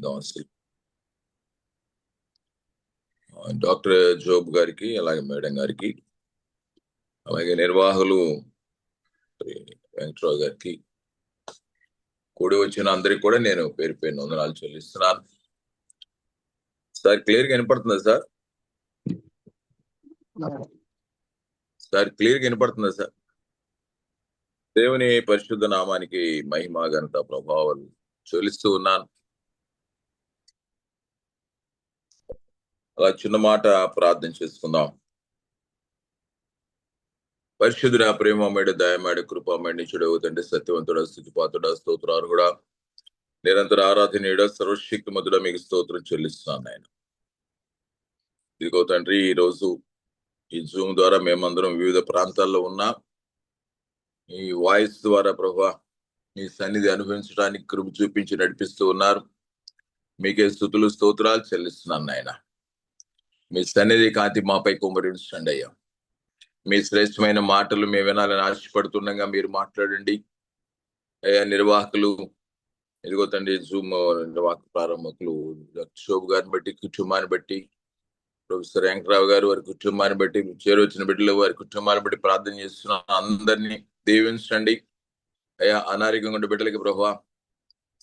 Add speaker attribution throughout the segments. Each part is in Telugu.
Speaker 1: దాసులు డాక్టర్ జోబ్ గారికి, అలాగే మేడం గారికి, అలాగే నిర్వాహకులు వెంకట్రావు గారికి, కూడి వచ్చిన అందరికి కూడా నేను పేరు పేరు వందనాలు చెల్లిస్తున్నాను. సార్ క్లియర్గా వినపడుతుందా సార్? క్లియర్గా వినపడుతుందా సార్? దేవుని పరిశుద్ధ నామానికి మహిమ ఘనత ప్రభావాలు చెల్లిస్తూ ఉన్నాను. అలా చిన్న మాట ప్రార్థన చేసుకుందాం. పరిశుద్ధుడ, ప్రేమమేడు, దయమేడు, కృపమేడు, నిచుడు, తండ్రి, సత్యవంతుడ, స్థుతిపాత్రుడ, స్తోత్రాలు కూడా నిరంతర ఆరాధనీయుడ, సర్వశక్తి మధుడ, మీకు స్తోత్రం చెల్లిస్తున్నాను ఆయన. ఇదిగో తండ్రి, ఈ రోజు ఈ జూమ్ ద్వారా మేమందరం వివిధ ప్రాంతాల్లో ఉన్నా ఈ వాయిస్ ద్వారా ప్రభా మీ సన్నిధి అనుభవించడానికి కృప చూపించి నడిపిస్తూ ఉన్నారు. మీకే స్తుతులు స్తోత్రాలు చెల్లిస్తున్నాను ఆయన. మీ సన్నిధి కాంతి మాపై కుమ్మరించండి అయ్యా. మీ శ్రేష్టమైన మాటలు మేము వినాలని ఆశపడుతుండగా మీరు మాట్లాడండి అయ్యా. నిర్వాహకులు ఇదిగో తండ్రి, జూమ్ నిర్వాహక ప్రారంభకులు శోభ గారిని బట్టి, కుటుంబాన్ని బట్టి, ప్రొఫెసర్ వెంకట్రావు గారు వారి కుటుంబాన్ని బట్టి, చేరొచ్చిన బిడ్డలు వారి కుటుంబాన్ని బట్టి ప్రార్థన చేస్తున్న అందరినీ దీవించండి అయ్యా. అనారోగ్యంగా ఉండే బిడ్డలకి ప్రభా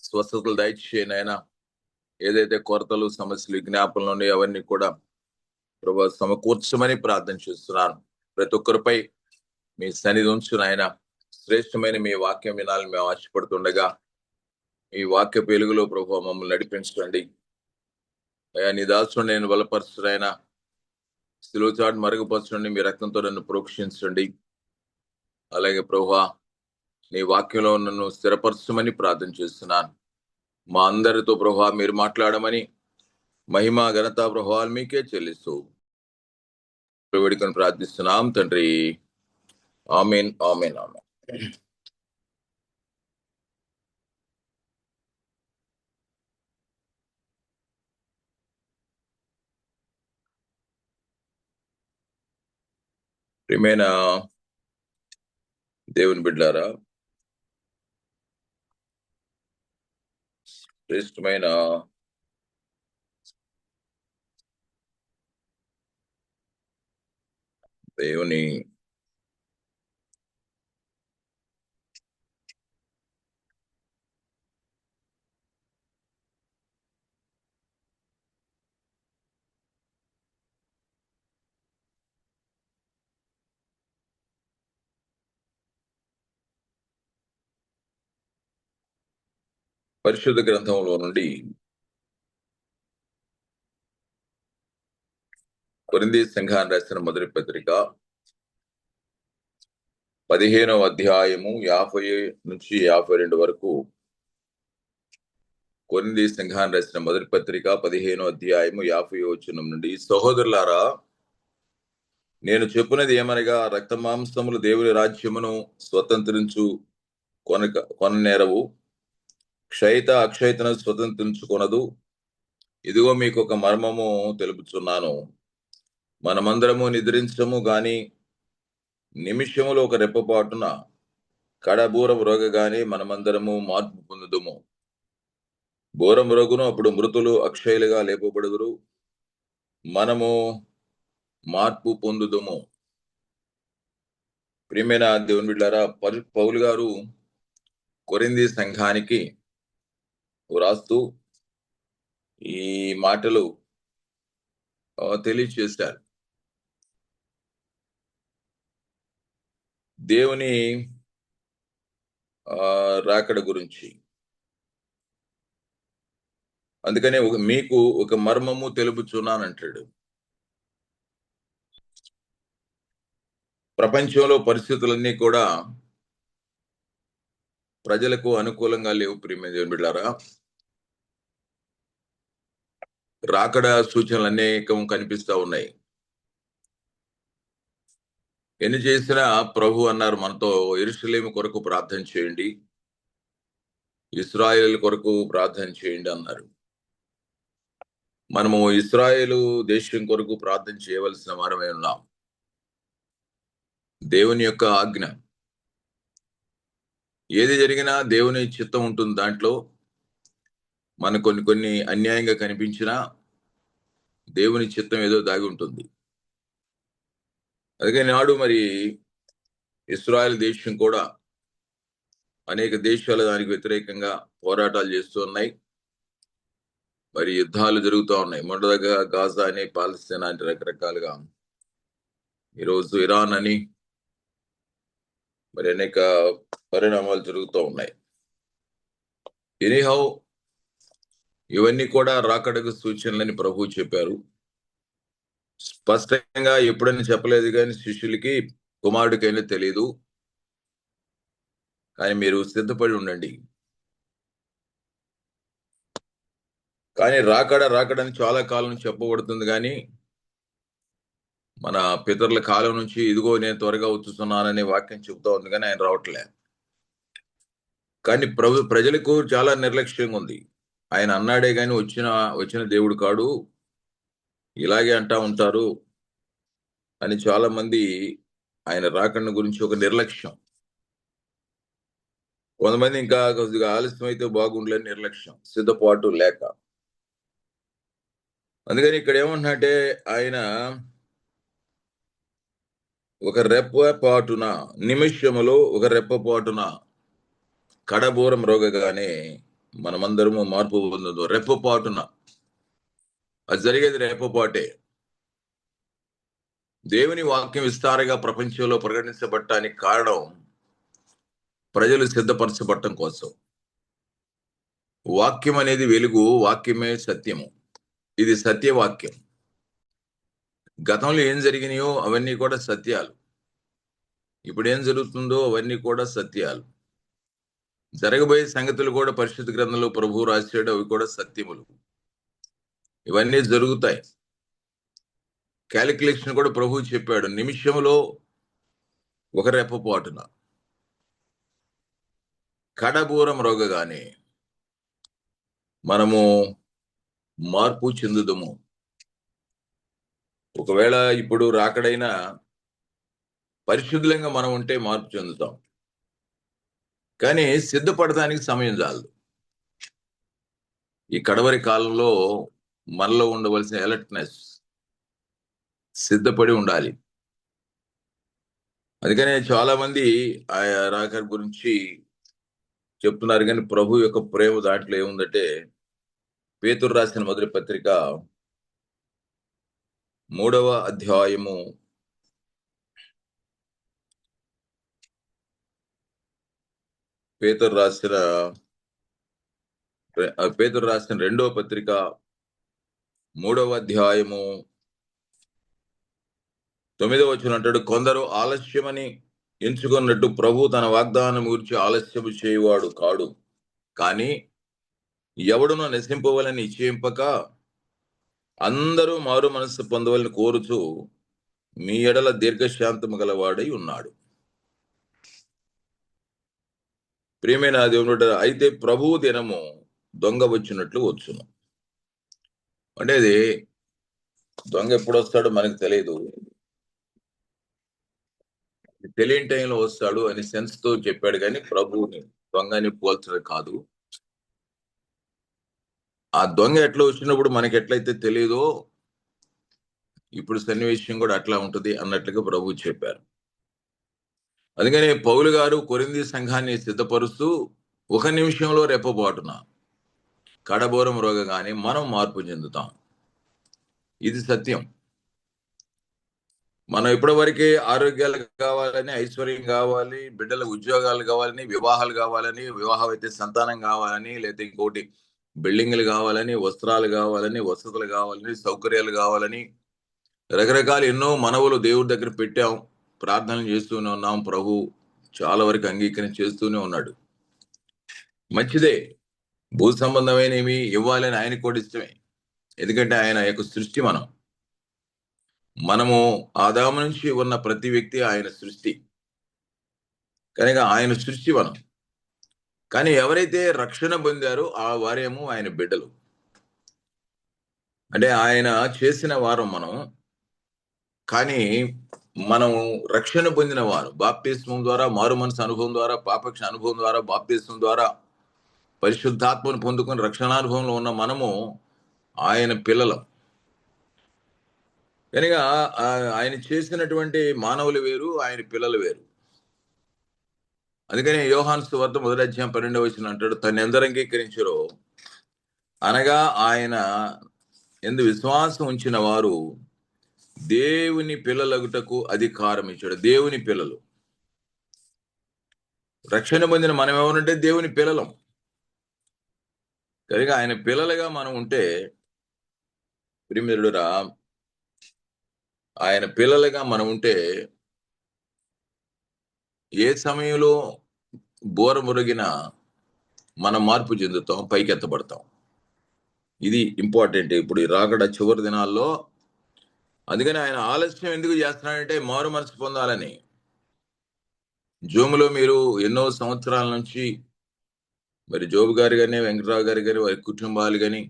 Speaker 1: స్వస్థతలు దయచేయండి ఆయన. ఏదైతే కొరతలు, సమస్యలు, విజ్ఞాపనలు ఉన్నాయో అవన్నీ కూడా ప్రభా సమకూర్చమని ప్రార్థన చేస్తున్నాను. ప్రతి ఒక్కరిపై మీ సన్నిధి ఉంచు నాయన. శ్రేష్టమైన మీ వాక్యం వినాలని మేము ఆశపడుతుండగా ఈ వాక్య వెలుగులో ప్రభు మమ్మల్ని నడిపించండి అయ్యా. నీ దాసుని నేను బలపరచుడైనా శిలువ చాటు మరుగుపరచండి. మీ రక్తంతో నన్ను ప్రోక్షించండి. అలాగే ప్రభు నీ వాక్యంలో నన్ను స్థిరపరచమని ప్రార్థన చేస్తున్నాను. మా అందరితో ప్రభు మీరు మాట్లాడమని మహిమ ఘనత ప్రభావాలు మీకే చెల్లిస్తూ వేడుకను ప్రార్థిస్తున్నాం తండ్రి. ఆమేన్, ఆమేన్, ఆమేన్. ప్రియమైన దేవుని బిడ్డారా, శ్రేష్టమైన దేవుని పరిశుద్ధ గ్రంథంలో నుండి కొరింథీ సంఘాన్ని రాసిన మొదటి పత్రిక 15వ అధ్యాయము 50 నుంచి 52 వరకు. కొరింథీ సంఘాన్ని రాసిన మొదటి పత్రిక 15వ అధ్యాయము 50వ వచనం నుండి, సహోదరులారా, నేను చెప్పున్నది ఏమనగా, రక్త మాంసములు దేవుని రాజ్యమును స్వతంత్రించు కొననేరవు, క్షయిత అక్షయితను స్వతంత్రించుకొనదు. ఇదిగో మీకు ఒక మర్మము తెలుపుచున్నాను. మనమందరము నిద్రించము గాని నిమిషములో ఒక రెప్పపాటున కడబూరం రోగగానే మనమందరము మార్పు పొందుదుము. బూరం రోగును, అప్పుడు మృతులు అక్షయులుగా లేపబడుదురు, మనము మార్పు పొందుదుము. ప్రియమైన దేవుని బిడ్డారా, పౌలు గారు కొరింథీ సంఘానికి వ్రాస్తూ ఈ మాటలు తెలియచేశారు. దేవుని రాకడ గురించి. అందుకనే మీకు ఒక మర్మము తెలుపుచున్నానంటాడు. ప్రపంచంలో పరిస్థితులన్నీ కూడా ప్రజలకు అనుకూలంగా లేవు. ప్రియమైన దేవుని బిడ్డారా, రాకడ సూచనలు అనేకం కనిపిస్తా ఉన్నాయి. ఎన్ని చేసినా ప్రభు అన్నారు మనతో, యెరూషలేము కొరకు ప్రార్థన చేయండి, ఇశ్రాయేలు కొరకు ప్రార్థన చేయండి అన్నారు. మనము ఇశ్రాయేలు దేశం కొరకు ప్రార్థన చేయవలసిన వారమై ఉన్నాం. దేవుని యొక్క ఆజ్ఞ. ఏది జరిగినా దేవుని చిత్తం ఉంటుంది దాంట్లో. మన కొన్ని కొన్ని అన్యాయంగా కనిపించినా దేవుని చిత్తం ఏదో దాగి ఉంటుంది. అందుకే నాడు మరి ఇస్రాయల్ దేశం కూడా అనేక దేశాలు దానికి వ్యతిరేకంగా పోరాటాలు చేస్తూ ఉన్నాయి. మరి యుద్ధాలు జరుగుతూ ఉన్నాయి. మొదటగా గాజా అని, పాలస్తీనా అని రకరకాలుగా, ఈరోజు ఇరాన్ అని మరి అనేక పరిణామాలు జరుగుతూ ఉన్నాయి. ఎనీహౌ ఇవన్నీ కూడా రాకడకు సూచనలని ప్రభువు చెప్పారు. స్పష్టంగా ఎప్పుడని చెప్పలేదు కానీ శిష్యులకి, కుమారుడికైనా తెలియదు. కానీ మీరు సిద్ధపడి ఉండండి. కానీ రాకడని చాలా కాలం నుంచి చెప్పబడుతుంది. కానీ మన పితరుల కాలం నుంచి ఇదిగో నేను త్వరగా వచ్చుతున్నాననే వాక్యం చెబుతా ఉంది, కానీ ఆయన రావట్లే. కానీ ప్రజలకు చాలా నిర్లక్ష్యంగా ఉంది. ఆయన అన్నాడే కానీ వచ్చిన దేవుడు కాడు, ఇలాగే అంటా ఉంటారు అని చాలా మంది ఆయన రాకడ గురించి ఒక నిర్లక్ష్యం. కొంతమంది ఇంకా కొద్దిగా ఆలస్యం అయితే బాగుండలేని నిర్లక్ష్యం, సిద్ధపాటు లేక. అందుకని ఇక్కడ ఏమంటున్నట్టే ఆయన ఒక రెప్పపాటున, నిమిషములో ఒక రెప్పపాటున కడబూరం రోగగానే మనమందరము మార్పు పొందదు. రెప్పపాటున అది జరిగేది రెప్పపాటే. దేవుని వాక్యం విస్తారంగా ప్రపంచంలో ప్రకటించబడటానికి కారణం ప్రజలు సిద్ధపరచబడటం కోసం. వాక్యం అనేది వెలుగు, వాక్యమే సత్యము. ఇది సత్యవాక్యం. గతంలో ఏం జరిగినాయో అవన్నీ కూడా సత్యాలు, ఇప్పుడు ఏం జరుగుతుందో అవన్నీ కూడా సత్యాలు. జరగబోయే సంగతులు కూడా పరిశుద్ధ గ్రంథంలో ప్రభువు రాశాడు, అవి కూడా సత్యములు. ఇవన్నీ జరుగుతాయి. క్యాలిక్యులేషన్ కూడా ప్రభువు చెప్పాడు, నిమిషంలో ఒక రెప్పపాటున కడబూరం రోగగానే మనము మార్పు చెందుదము. ఒకవేళ ఇప్పుడు రాకడైనా పరిశుద్ధంగా మనం ఉంటే మార్పు చెందుతాం. కానీ సిద్ధపడటానికి సమయం చాలదు. ఈ కడవరి కాలంలో మనలో ఉండవలసిన అలర్ట్నెస్, సిద్ధపడి ఉండాలి. అందుకనే చాలా మంది ఆ రాకడ గురించి చెప్తున్నారు, కానీ ప్రభు యొక్క ప్రేమ దాంట్లో ఏముందంటే, పేతురు రాసిన మొదటి పత్రిక 3వ అధ్యాయము 2వ పత్రిక 3వ అధ్యాయము 9వ వచనం అంటాడు, కొందరు ఆలస్యమని ఎంచుకున్నట్టు ప్రభు తన వాగ్దానం గురించి ఆలస్యము చేయువాడు కాడు, కానీ ఎవడునో నశింపవలని నిశ్చయింపక అందరూ మారు మనస్సు పొందవలని కోరుచు మీ ఎడల దీర్ఘశాంతము గలవాడై ఉన్నాడు. ప్రియమైన దేవుడు, అయితే ప్రభువు దినము దొంగ వచ్చినట్లు వచ్చును. అంటే అది దొంగ ఎప్పుడు వస్తాడో మనకు తెలియదు, తెలియని టైంలో వస్తాడు అని సెన్స్ తో చెప్పాడు. కానీ ప్రభువుని దొంగని పోల్చడం కాదు. ఆ దొంగ ఎట్లా వచ్చినప్పుడు మనకి ఎట్లయితే తెలియదో, ఇప్పుడు సన్నివేశం కూడా అట్లా ఉంటుంది అన్నట్లుగా ప్రభువు చెప్పారు. అందుకని పౌలు గారు కొరింథీ సంఘాన్ని సిద్ధపరుస్తూ ఒక నిమిషంలో రెప్పపాటున కడబోరం రోగగానే మనం మార్పు చెందుతాం. ఇది సత్యం. మనం ఇప్పటివరకే ఆరోగ్యాలు కావాలని, ఐశ్వర్యం కావాలి, బిడ్డల ఉద్యోగాలు కావాలని, వివాహాలు కావాలని, వివాహం అయితే సంతానం కావాలని, లేకపోతే ఇంకోటి బిల్డింగ్లు కావాలని, వస్త్రాలు కావాలని, వసతులు కావాలని, సౌకర్యాలు కావాలని, రకరకాల ఎన్నో మనవులు దేవుడి దగ్గర పెట్టాం, ప్రార్థనలు చేస్తూనే ఉన్నాం. ప్రభు చాలా వరకు అంగీకరణ చేస్తూనే ఉన్నాడు. మంచిదే, భూ సంబంధమైనవి ఇవ్వాలని ఆయనకు కూడా ఇష్టమే. ఎందుకంటే ఆయన యొక్క సృష్టి మనము ఆదాము నుంచి ఉన్న ప్రతి వ్యక్తి ఆయన సృష్టి కనుక ఆయన సృష్టి మనం. కానీ ఎవరైతే రక్షణ పొందారో ఆ వారేమో ఆయన బిడ్డలు. అంటే ఆయన చేసిన వారం మనం. కానీ మనం రక్షణ పొందిన వారు బాప్తిస్మం ద్వారా, మారు మనసు అనుభవం ద్వారా, పాపక్ష అనుభవం ద్వారా, బాప్తిస్మం ద్వారా, పరిశుద్ధాత్మను పొందుకొని రక్షణానుభవంలో ఉన్న మనము ఆయన పిల్లలం కనుక ఆయన చేసినటువంటి మానవులు వేరు, ఆయన పిల్లలు వేరు. అందుకని యోహాను సువార్త 1:12 అంటాడు, తను ఎందరు అంగీకరించారో అనగా ఆయన ఎందు విశ్వాసం ఉంచిన వారు దేవుని పిల్లలగుటకు అధికారం ఇచ్చాడు. దేవుని పిల్లలు, రక్షణ పొందిన మనం ఎవరంటే దేవుని పిల్లలం. కనుక ఆయన పిల్లలుగా మనం ఉంటే ప్రియమిత్రుడా, ఆయన పిల్లలుగా మనం ఉంటే ఏ సమయంలో బోర మురిగిన మనం మార్పు చెందుతాం, పైకెత్తబడతాం. ఇది ఇంపార్టెంట్ ఇప్పుడు ఈ రాకడ చివరి దినాల్లో. అందుకని ఆయన ఆలస్యం ఎందుకు చేస్తున్నాడంటే మారు మనసు పొందాలని. జూమ్లో మీరు ఎన్నో సంవత్సరాల నుంచి మరి జోబు గారు కానీ, వెంకటరావు గారు కానీ, వారి కుటుంబాలు కానీ,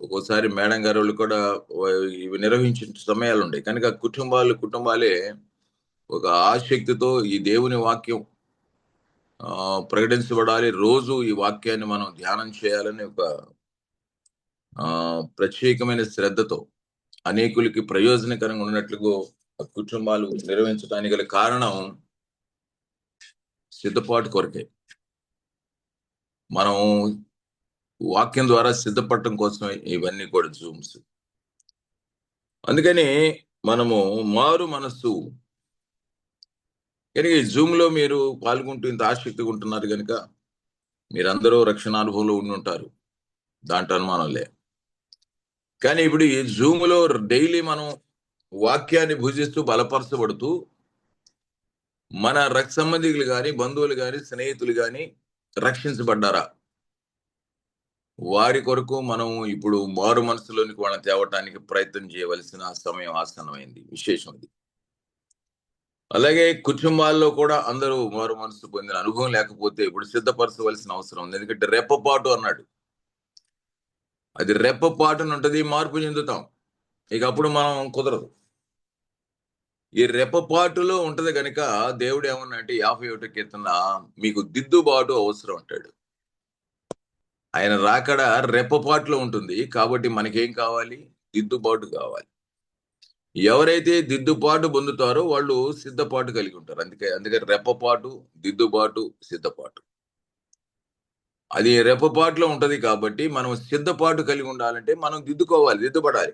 Speaker 1: ఒక్కోసారి మేడం గారు వాళ్ళు కూడా ఇవి నిర్వహించిన సమయాలు ఉంటాయి. కనుక కుటుంబాలే ఒక ఆసక్తితో ఈ దేవుని వాక్యం ప్రకటించబడాలి, రోజు ఈ వాక్యాన్ని మనం ధ్యానం చేయాలని ఒక ప్రత్యేకమైన శ్రద్ధతో అనేకులకి ప్రయోజనకరంగా ఉన్నట్లుగా కుటుంబాలు నిర్వహించడానికి గల కారణం సిద్ధపాటు కొరకే. మనం వాక్యం ద్వారా సిద్ధపడటం కోసమే ఇవన్నీ కూడా జూమ్స్. అందుకని మనము మారు మనస్సు కనుక ఈ జూమ్ లో మీరు పాల్గొంటూ ఇంత ఆసక్తిగా ఉంటున్నారు కనుక మీరందరూ రక్షణానుభవంలో ఉండి ఉంటారు, దాంట్లో అనుమానంలే. కానీ ఇప్పుడు ఈ జూమ్ లో డైలీ మనం వాక్యాన్ని భుజిస్తూ బలపరచబడుతూ మన రక్త సంబంధికులు కానీ, బంధువులు కానీ, స్నేహితులు కానీ రక్షించబడ్డారా? వారి కొరకు మనం ఇప్పుడు మారు మనసులోనికి వాళ్ళని తేవటానికి ప్రయత్నం చేయవలసిన సమయం ఆసన్నమైంది. విశేషం ఇది. అలాగే కుటుంబాల్లో కూడా అందరూ మారు మనసు పొందిన అనుభవం లేకపోతే ఇప్పుడు సిద్ధపరచవలసిన అవసరం ఉంది. ఎందుకంటే రెప్పపాటు అన్నాడు, అది రెప్పపాటును ఉంటది, మార్పు చెందుతాం. ఇక అప్పుడు మనం కుదరదు. ఈ రెప్పపాటులో ఉంటది కనుక దేవుడు ఏమన్నా అంటే 51 కీర్తన మీకు దిద్దుబాటు అవసరం అంటాడు. ఆయన రాకడ రెప్పపాటులో ఉంటుంది కాబట్టి మనకేం కావాలి? దిద్దుబాటు కావాలి. ఎవరైతే దిద్దుబాటు పొందుతారో వాళ్ళు సిద్ధపాటు కలిగి ఉంటారు. అందుకే రెప్పపాటు, దిద్దుబాటు, సిద్ధపాటు. అది రెప్పపాటులో ఉంటది కాబట్టి మనం సిద్ధపాటు కలిగి ఉండాలంటే మనం దిద్దుపడాలి.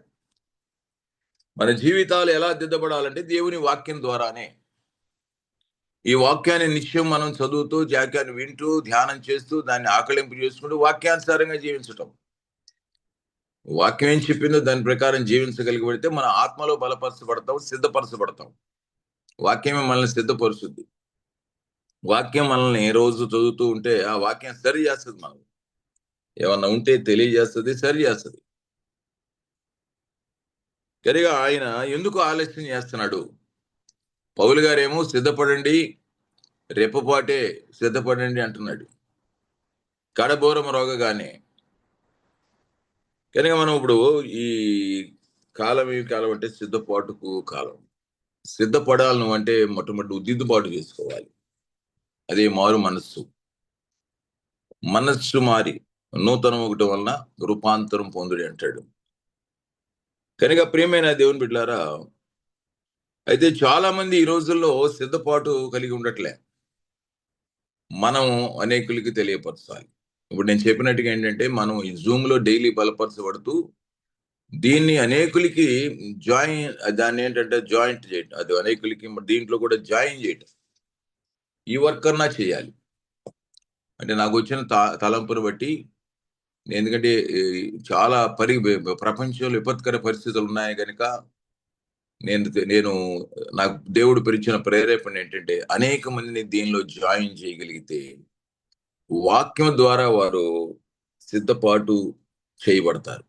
Speaker 1: మన జీవితాలు ఎలా దిద్దబడాలంటే దేవుని వాక్యం ద్వారానే. ఈ వాక్యాన్ని నిత్యం మనం చదువుతూ, వాక్యాన్ని వింటూ, ధ్యానం చేస్తూ, దాన్ని ఆకలింపు చేసుకుంటూ వాక్యానుసారంగా జీవించటం. వాక్యం ఏం చెప్పిందో దాని ప్రకారం జీవించగలిగితే మన ఆత్మలో బలపరచబడతాం, సిద్ధపరచబడతాం. వాక్యమే మనల్ని సిద్ధపరుస్తుంది. వాక్యం మనల్ని ఏ రోజు చదువుతూ ఉంటే ఆ వాక్యం సరి చేస్తుంది. మనం ఏమన్నా ఉంటే తెలియజేస్తుంది, సరి చేస్తుంది. కనుక ఆయన ఎందుకు ఆలస్యం చేస్తున్నాడు? పౌలు గారేమో సిద్ధపడండి, రెప్పపాటే సిద్ధపడండి అంటున్నాడు, కడబోరం రోగగానే. కనుక మనం ఇప్పుడు ఈ కాలం ఏ కాలం అంటే సిద్ధపాటుకు కాలం. సిద్ధపడాలి నువ్వు అంటే మొట్టమొదటి దిద్దుబాటు చేసుకోవాలి. అదే మారు మనస్సు మారి నూతనం ఒకటి వలన రూపాంతరం పొందుడి అంటాడు. కనుక ప్రియమైన దేవుని బిడ్డలారా, అయితే చాలా మంది ఈ రోజుల్లో సిద్ధపాటు కలిగి ఉండట్లే. మనం అనేకులకి తెలియపరచాలి. ఇప్పుడు నేను చెప్పినట్టుగా ఏంటంటే మనం ఈ జూమ్ లో డైలీ బలపరచబడుతూ దీన్ని అనేకులకి దాన్ని ఏంటంటే జాయింట్ చేయటం, అది అనేకులకి దీంట్లో కూడా జాయిన్ చేయటం. ఈ వర్క్ అన్నా చేయాలి. అంటే నాకు వచ్చిన తలంపును బట్టి, ఎందుకంటే చాలా ప్రపంచంలో విపత్కర పరిస్థితులు ఉన్నాయి కనుక నేను నాకు దేవుడు పెరిచిన ప్రేరేపణ ఏంటంటే అనేక మందిని దీనిలో జాయిన్ చేయగలిగితే వాక్యం ద్వారా వారు సిద్ధపాటు చేయబడతారు.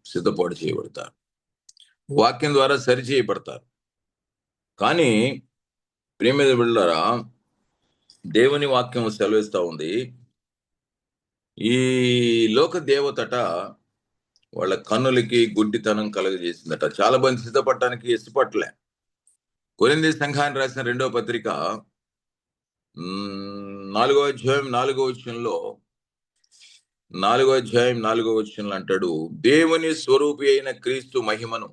Speaker 1: వాక్యం ద్వారా సరి చేయబడతారు. కానీ ప్రియమైన బిడ్డలారా, దేవుని వాక్యం సెలవిస్తా ఉంది, ఈ లోక దేవతట వాళ్ళ కన్నులకి గుడ్డితనం కలగజేసిందట. చాలా మంది సిద్ధపడటానికి ఇష్టపడలే. కొరింథీ సంఘాన్ని రాసిన 2వ పత్రిక 4వ అధ్యాయం 4వ వచనంలో 4వ అధ్యాయం 4వ వచనంలో అంటాడు, దేవుని స్వరూపి అయిన క్రీస్తు మహిమను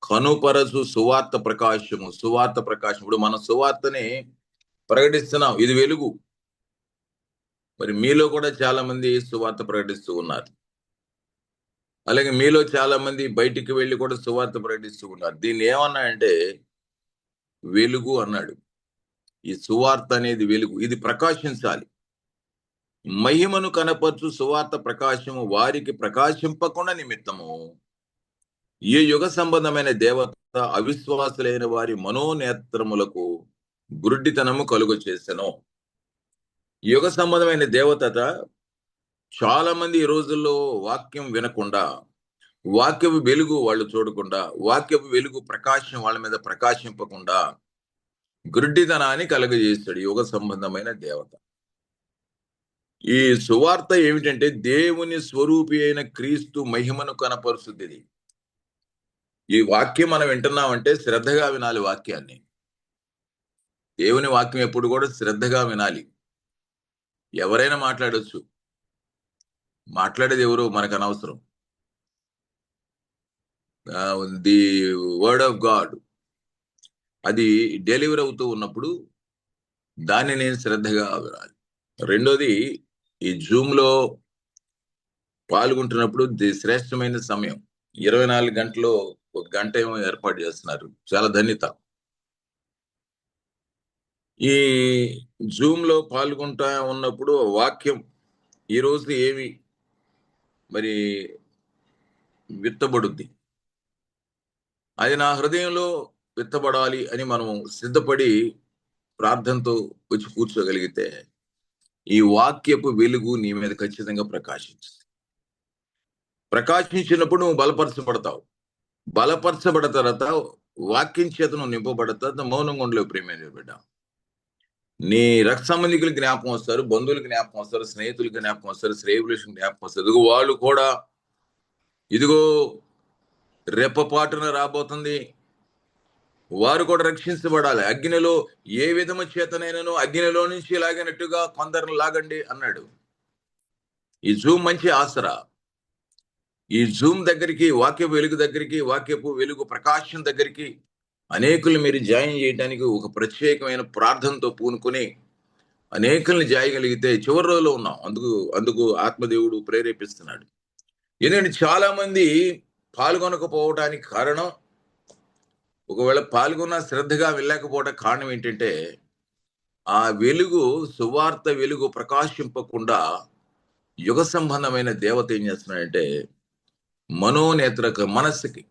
Speaker 1: కనుపరచు సువార్త ప్రకాశము. సువార్త ప్రకాశం, ఇప్పుడు మన సువార్తని ప్రకటిస్తున్నాం, ఇది వెలుగు. మరి మీలో కూడా చాలా మంది సువార్త ప్రకటిస్తూ ఉన్నారు. అలాగే మీలో చాలా మంది బయటికి వెళ్ళి కూడా సువార్త ప్రకటిస్తూ ఉన్నారు. దీన్ని ఏమన్నా అంటే వెలుగు అన్నాడు. ఈ సువార్త అనేది వెలుగు, ఇది ప్రకాశించాలి. మహిమను కనపరచు సువార్త ప్రకాశము వారికి ప్రకాశింపకుండా నిమిత్తము ఈ యుగ సంబంధమైన దేవత అవిశ్వాసులైన వారి మనోనేత్రములకు గురుడితనము కలుగ చేసెను. యుగ సంబంధమైన దేవత చాలా మంది ఈ రోజుల్లో వాక్యం వినకుండా, వాక్యపు వెలుగు వాళ్ళు చూడకుండా, వాక్యపు వెలుగు ప్రకాశం వాళ్ళ మీద ప్రకాశింపకుండా గురుడితనాన్ని కలుగజేస్తాడు యుగ సంబంధమైన దేవత. ఈ సువార్త ఏమిటంటే దేవుని స్వరూపి అయిన క్రీస్తు మహిమను కనపరుస్తుంది. ఈ వాక్యం మనం వింటున్నామంటే శ్రద్ధగా వినాలి వాక్యాన్ని. దేవుని వాక్యం ఎప్పుడు కూడా శ్రద్ధగా వినాలి. ఎవరైనా మాట్లాడొచ్చు, మాట్లాడేది ఎవరో మనకు అనవసరం. ది వర్డ్ ఆఫ్ గాడ్ అది డెలివర్ అవుతూ ఉన్నప్పుడు దాన్ని నేను శ్రద్ధగా వినాలి. రెండోది, ఈ జూమ్ లో పాల్గొంటున్నప్పుడు శ్రేష్టమైన సమయం 24 గంటలో 1 గంట ఏమో ఏర్పాటు చేస్తున్నారు, చాలా ధన్యత. ఈ జూమ్ లో పాల్గొంటా ఉన్నప్పుడు వాక్యం ఈ రోజు ఏమి మరి విత్తబడుద్ది, అది నా హృదయంలో విత్తబడాలి అని మనం సిద్ధపడి ప్రార్థనతో వచ్చి కూర్చోగలిగితే ఈ వాక్యపు వెలుగు నీ మీద ఖచ్చితంగా ప్రకాశించినప్పుడు నువ్వు బలపరచబడతావు. బలపరచబడిన తర్వాత వాక్యం చేత నువ్వు నింపబడతా మౌనంగా ఉండలేవు. ప్రియమైన బిడ్డ, నీ రక్త సంబంధికులు జ్ఞాపకం వస్తారు, బంధువులు జ్ఞాపకం వస్తారు, స్నేహితులు జ్ఞాపకం వస్తారు, శ్రేయభిలాషులు జ్ఞాపకం వస్తారు. ఇదిగో వాళ్ళు కూడా ఇదిగో రెప్పపాటున రాబోతుంది, వారు కూడా రక్షించబడాలి. అగ్నిలో ఏ విధము చేతనైనను అగ్నిలో నుంచి లాగినట్టుగా కొందరిని లాగండి అన్నాడు. ఈ జూమ్ మంచి ఆసరా. ఈ జూమ్ దగ్గరికి, వాక్యపు వెలుగు దగ్గరికి, వాక్యపు వెలుగు ప్రకాశం దగ్గరికి అనేకులు మీరు జాయిన్ చేయడానికి ఒక ప్రత్యేకమైన ప్రార్థనతో పూనుకొని అనేకుల్ని చేయగలిగితే చివరి రోజులో ఉన్నాం. అందుకు ఆత్మదేవుడు ప్రేరేపిస్తున్నాడు. ఎందుకంటే చాలా మంది పాల్గొనకపోవడానికి కారణం, ఒకవేళ పాల్గొన్న శ్రద్ధగా వెళ్ళకపోవడానికి కారణం ఏంటంటే ఆ వెలుగు, సువార్త వెలుగు ప్రకాశింపకుండా యుగ సంబంధమైన దేవత ఏం చేస్తున్నాడంటే మనోనేత్ర మనస్సుకి,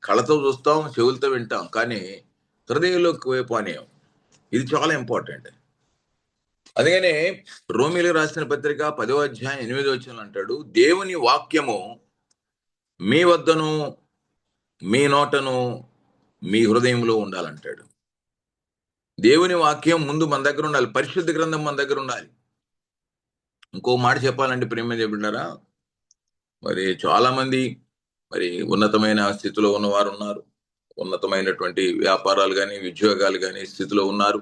Speaker 1: కళ్ళతో చూస్తాం, చెవులతో వింటాం, కానీ హృదయంలోకి వైపు అనేయం. ఇది చాలా ఇంపార్టెంట్. అందుకనే రోమీయులకు రాసిన పత్రిక 10వ అధ్యాయం 8వ వచనం అంటాడు, దేవుని వాక్యము మీ వద్దను, మీ నోటను, మీ హృదయంలో ఉండాలంటాడు. దేవుని వాక్యం ముందు మన దగ్గర ఉండాలి, పరిశుద్ధ గ్రంథం మన దగ్గర ఉండాలి. ఇంకో మాట చెప్పాలంటే ప్రేమ చెప్పిండారా, మరి చాలా మంది మరి ఉన్నతమైన స్థితిలో ఉన్నవారు ఉన్నారు, ఉన్నతమైనటువంటి వ్యాపారాలు కానీ ఉద్యోగాలు కానీ స్థితిలో ఉన్నారు.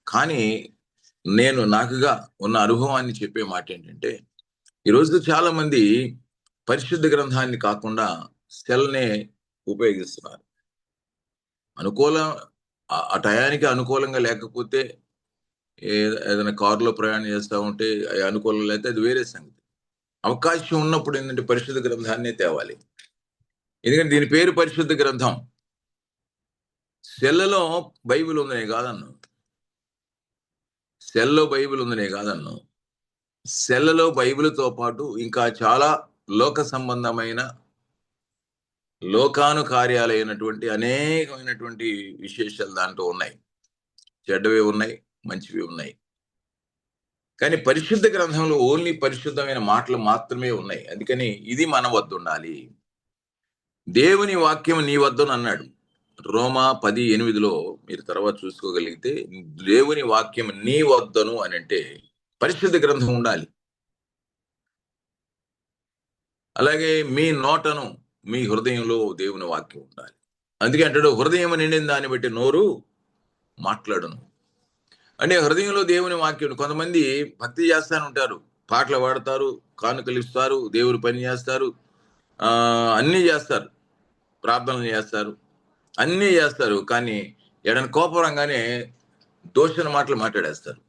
Speaker 1: కానీ నేను నాకుగా ఉన్న అనుభవాన్ని చెప్పే మాట ఏంటంటే, ఈరోజు చాలా మంది పరిశుద్ధ గ్రంథాన్ని కాకుండా సెల్నే ఉపయోగిస్తున్నారు. ఆ టయానికి అనుకూలంగా లేకపోతే, ఏదైనా కారులో ప్రయాణం చేస్తూ ఉంటే అనుకూలం లేకపోతే అది వేరే సంగతి. అవకాశం ఉన్నప్పుడు ఏంటంటే పరిశుద్ధ గ్రంథాన్నే తేవాలి. ఎందుకంటే దీని పేరు పరిశుద్ధ గ్రంథం. సెల్లలో బైబిల్ ఉందనే కాదన్ను, సెల్లో బైబిల్ ఉందనే కాదన్ను, సెల్లలో బైబిల్తో పాటు ఇంకా చాలా లోక సంబంధమైన, లోకాను కార్యాలైనటువంటి అనేకమైనటువంటి విశేషాలు దాంట్లో ఉన్నాయి. చెడ్డవి ఉన్నాయి, మంచివి ఉన్నాయి. కానీ పరిశుద్ధ గ్రంథంలో ఓన్లీ పరిశుద్ధమైన మాటలు మాత్రమే ఉన్నాయి. అందుకని ఇది మన వద్ద ఉండాలి. దేవుని వాక్యం నీ వద్దను అన్నాడు. రోమా 10:8లో మీరు తర్వాత చూసుకోగలిగితే, దేవుని వాక్యం నీ వద్దను అని అంటే పరిశుద్ధ గ్రంథం ఉండాలి. అలాగే మీ నోటను, మీ హృదయంలో దేవుని వాక్యం ఉండాలి. అందుకే అంటాడు, హృదయం నిండిన దాన్ని బట్టి నోరు మాట్లాడును. అంటే హృదయంలో దేవుని వాక్యం. కొంతమంది భక్తి చేస్తాను ఉంటారు, పాటలు పాడతారు, కానుకలు ఇస్తారు, దేవుడు పని చేస్తారు, అన్నీ చేస్తారు, ప్రార్థనలు చేస్తారు, అన్నీ చేస్తారు. కానీ ఎడని కోపం రంగానే దోషణ మాటలు మాట్లాడేస్తారు.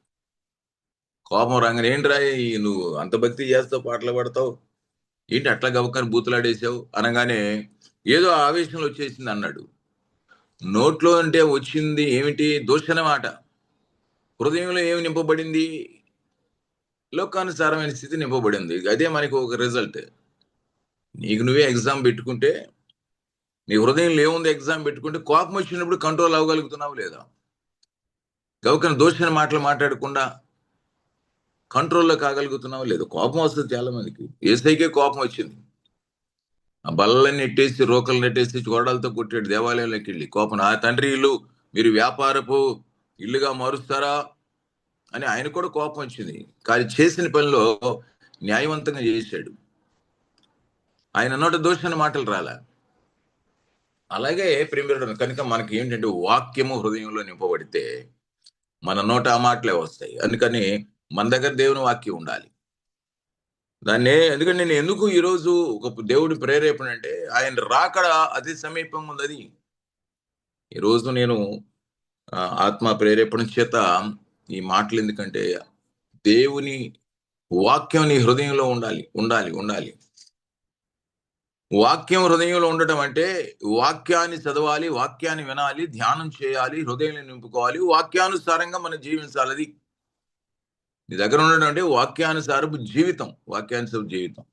Speaker 1: కోపం రంగానే ఏంట్రా నువ్వు అంత భక్తి చేస్తావు, పాటలు పాడతావు, ఏంటి అట్లా గవ్వకని బూతులాడేసావు అనగానే ఏదో ఆవేశంలో వచ్చేసింది అన్నాడు. నోట్లో అంటే వచ్చింది ఏమిటి? దూషణ మాట. హృదయంలో ఏమి నింపబడింది? లోకానుసారమైన స్థితి నింపబడింది. అదే మనకి ఒక రిజల్ట్. నీకు నువ్వే ఎగ్జామ్ పెట్టుకుంటే, నీ హృదయంలో ఏముంది ఎగ్జామ్ పెట్టుకుంటే, కోపం వచ్చినప్పుడు కంట్రోల్ అవ్వగలుగుతున్నావు లేదా? గవకన దూషణ మాటలు మాట్లాడకుండా కంట్రోల్లో కాగలుగుతున్నావు లేదు. కోపం వస్తుంది చాలా మందికి. ఏసైకే కోపం వచ్చింది. ఆ బల్లన్ని నెట్టేసి, రోకలు నెట్టేసి, గోడలతో కొట్టాడు దేవాలయంలోకి వెళ్ళి. కోపం, ఆ తండ్రి ఇల్లు మీరు వ్యాపారపు ఇల్లుగా మారుస్తారా అని ఆయన కూడా కోపం వచ్చింది. కానీ చేసిన పనిలో న్యాయవంతంగా చేశాడు. ఆయన నోట దోషణ మాటలు రాలే. అలాగే ప్రేమిరుడు కనుక మనకి ఏంటంటే వాక్యము హృదయంలో నింపబడితే మన నోట ఆ మాటలే వస్తాయి. అందుకని మన దగ్గర దేవుని వాక్యం ఉండాలి. దాన్ని ఎందుకంటే నేను ఎందుకు ఈరోజు ఒక దేవుడి ప్రేరేపణ అంటే ఆయన రాకడ అతి సమీపంగా ఉంది. ఈరోజు నేను ఆత్మ ప్రేరేపణ చేత ఈ మాటలు ఎందుకంటే దేవుని వాక్యం నీ హృదయంలో ఉండాలి ఉండాలి ఉండాలి. వాక్యం హృదయంలో ఉండటం అంటే వాక్యాన్ని చదవాలి, వాక్యాన్ని వినాలి, ధ్యానం చేయాలి, హృదయాన్ని నింపుకోవాలి, వాక్యానుసారంగా మనం జీవించాలి. అది నీ దగ్గర ఉండడం అంటే వాక్యానుసారపు జీవితం, వాక్యానుసారపు జీవితం.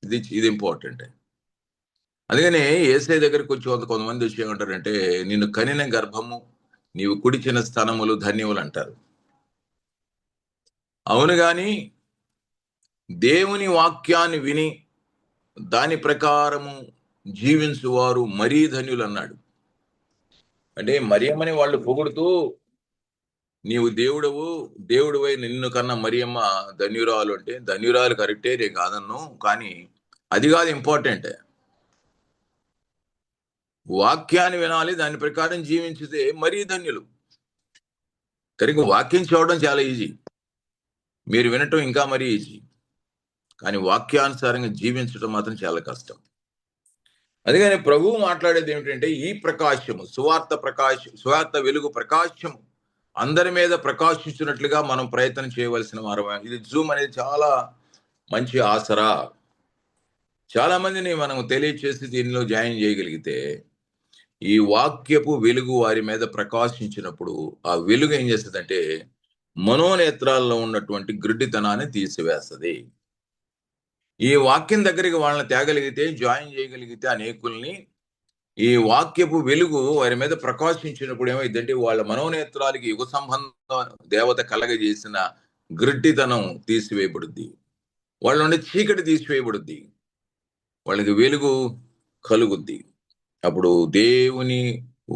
Speaker 1: ఇది ఇంపార్టెంట్. అందుకనే యేసయ్య దగ్గరికి వచ్చి కొంతమంది వచ్చి ఏమంటారంటే నిన్ను కనిన గర్భము, నీవు కుడిచిన స్థనములు ధన్యములు అంటారు. అవును గాని దేవుని వాక్యాన్ని విని దాని ప్రకారము జీవించువారు మరీ ధన్యులు అన్నాడు. అంటే మరియమ్మని వాళ్ళు పొగుడుతూ నీవు దేవుడువై నిన్ను కన్నా మరియమ్మ ధన్యురాలు అంటే ధన్యురాలు కరెక్టే, నేను కాదన్ను. కానీ అది కాదు ఇంపార్టెంట్. వాక్యాన్ని వినాలి, దాని ప్రకారం జీవించితే మరీ ధన్యులు. కనుక వాక్యం చూడడం చాలా ఈజీ, మీరు వినటం ఇంకా మరీ ఈజీ. కానీ వాక్యానుసారంగా జీవించడం మాత్రం చాలా కష్టం. అందుకని ప్రభువు మాట్లాడేది ఏమిటంటే ఈ ప్రకాశము, సువార్త వెలుగు ప్రకాశము అందరి మీద ప్రకాశించినట్లుగా మనం ప్రయత్నం చేయవలసిన వారమే. ఇది జూమ్ అనేది చాలా మంచి ఆసరా. చాలా మందిని మనం తెలియచేసి దీనిలో జాయిన్ చేయగలిగితే ఈ వాక్యపు వెలుగు వారి మీద ప్రకాశించినప్పుడు ఆ వెలుగు ఏం చేస్తుందంటే మనోనేత్రాల్లో ఉన్నటువంటి గ్రుడ్డితనాన్ని తీసివేస్తుంది. ఈ వాక్యం దగ్గరికి వాళ్ళని తేగలిగితే, జాయిన్ చేయగలిగితే అనేకుల్ని, ఈ వాక్యపు వెలుగు వారి మీద ప్రకాశించినప్పుడు ఏమైందంటే వాళ్ళ మనోనేత్రాలకి యుగ సంబంధ దేవత కలగజేసిన గ్రుడ్డితనం తీసివేయబడుద్ది, వాళ్ళ నుండి చీకటి తీసివేయబడుద్ది, వాళ్ళకి వెలుగు కలుగుద్ది. అప్పుడు దేవుని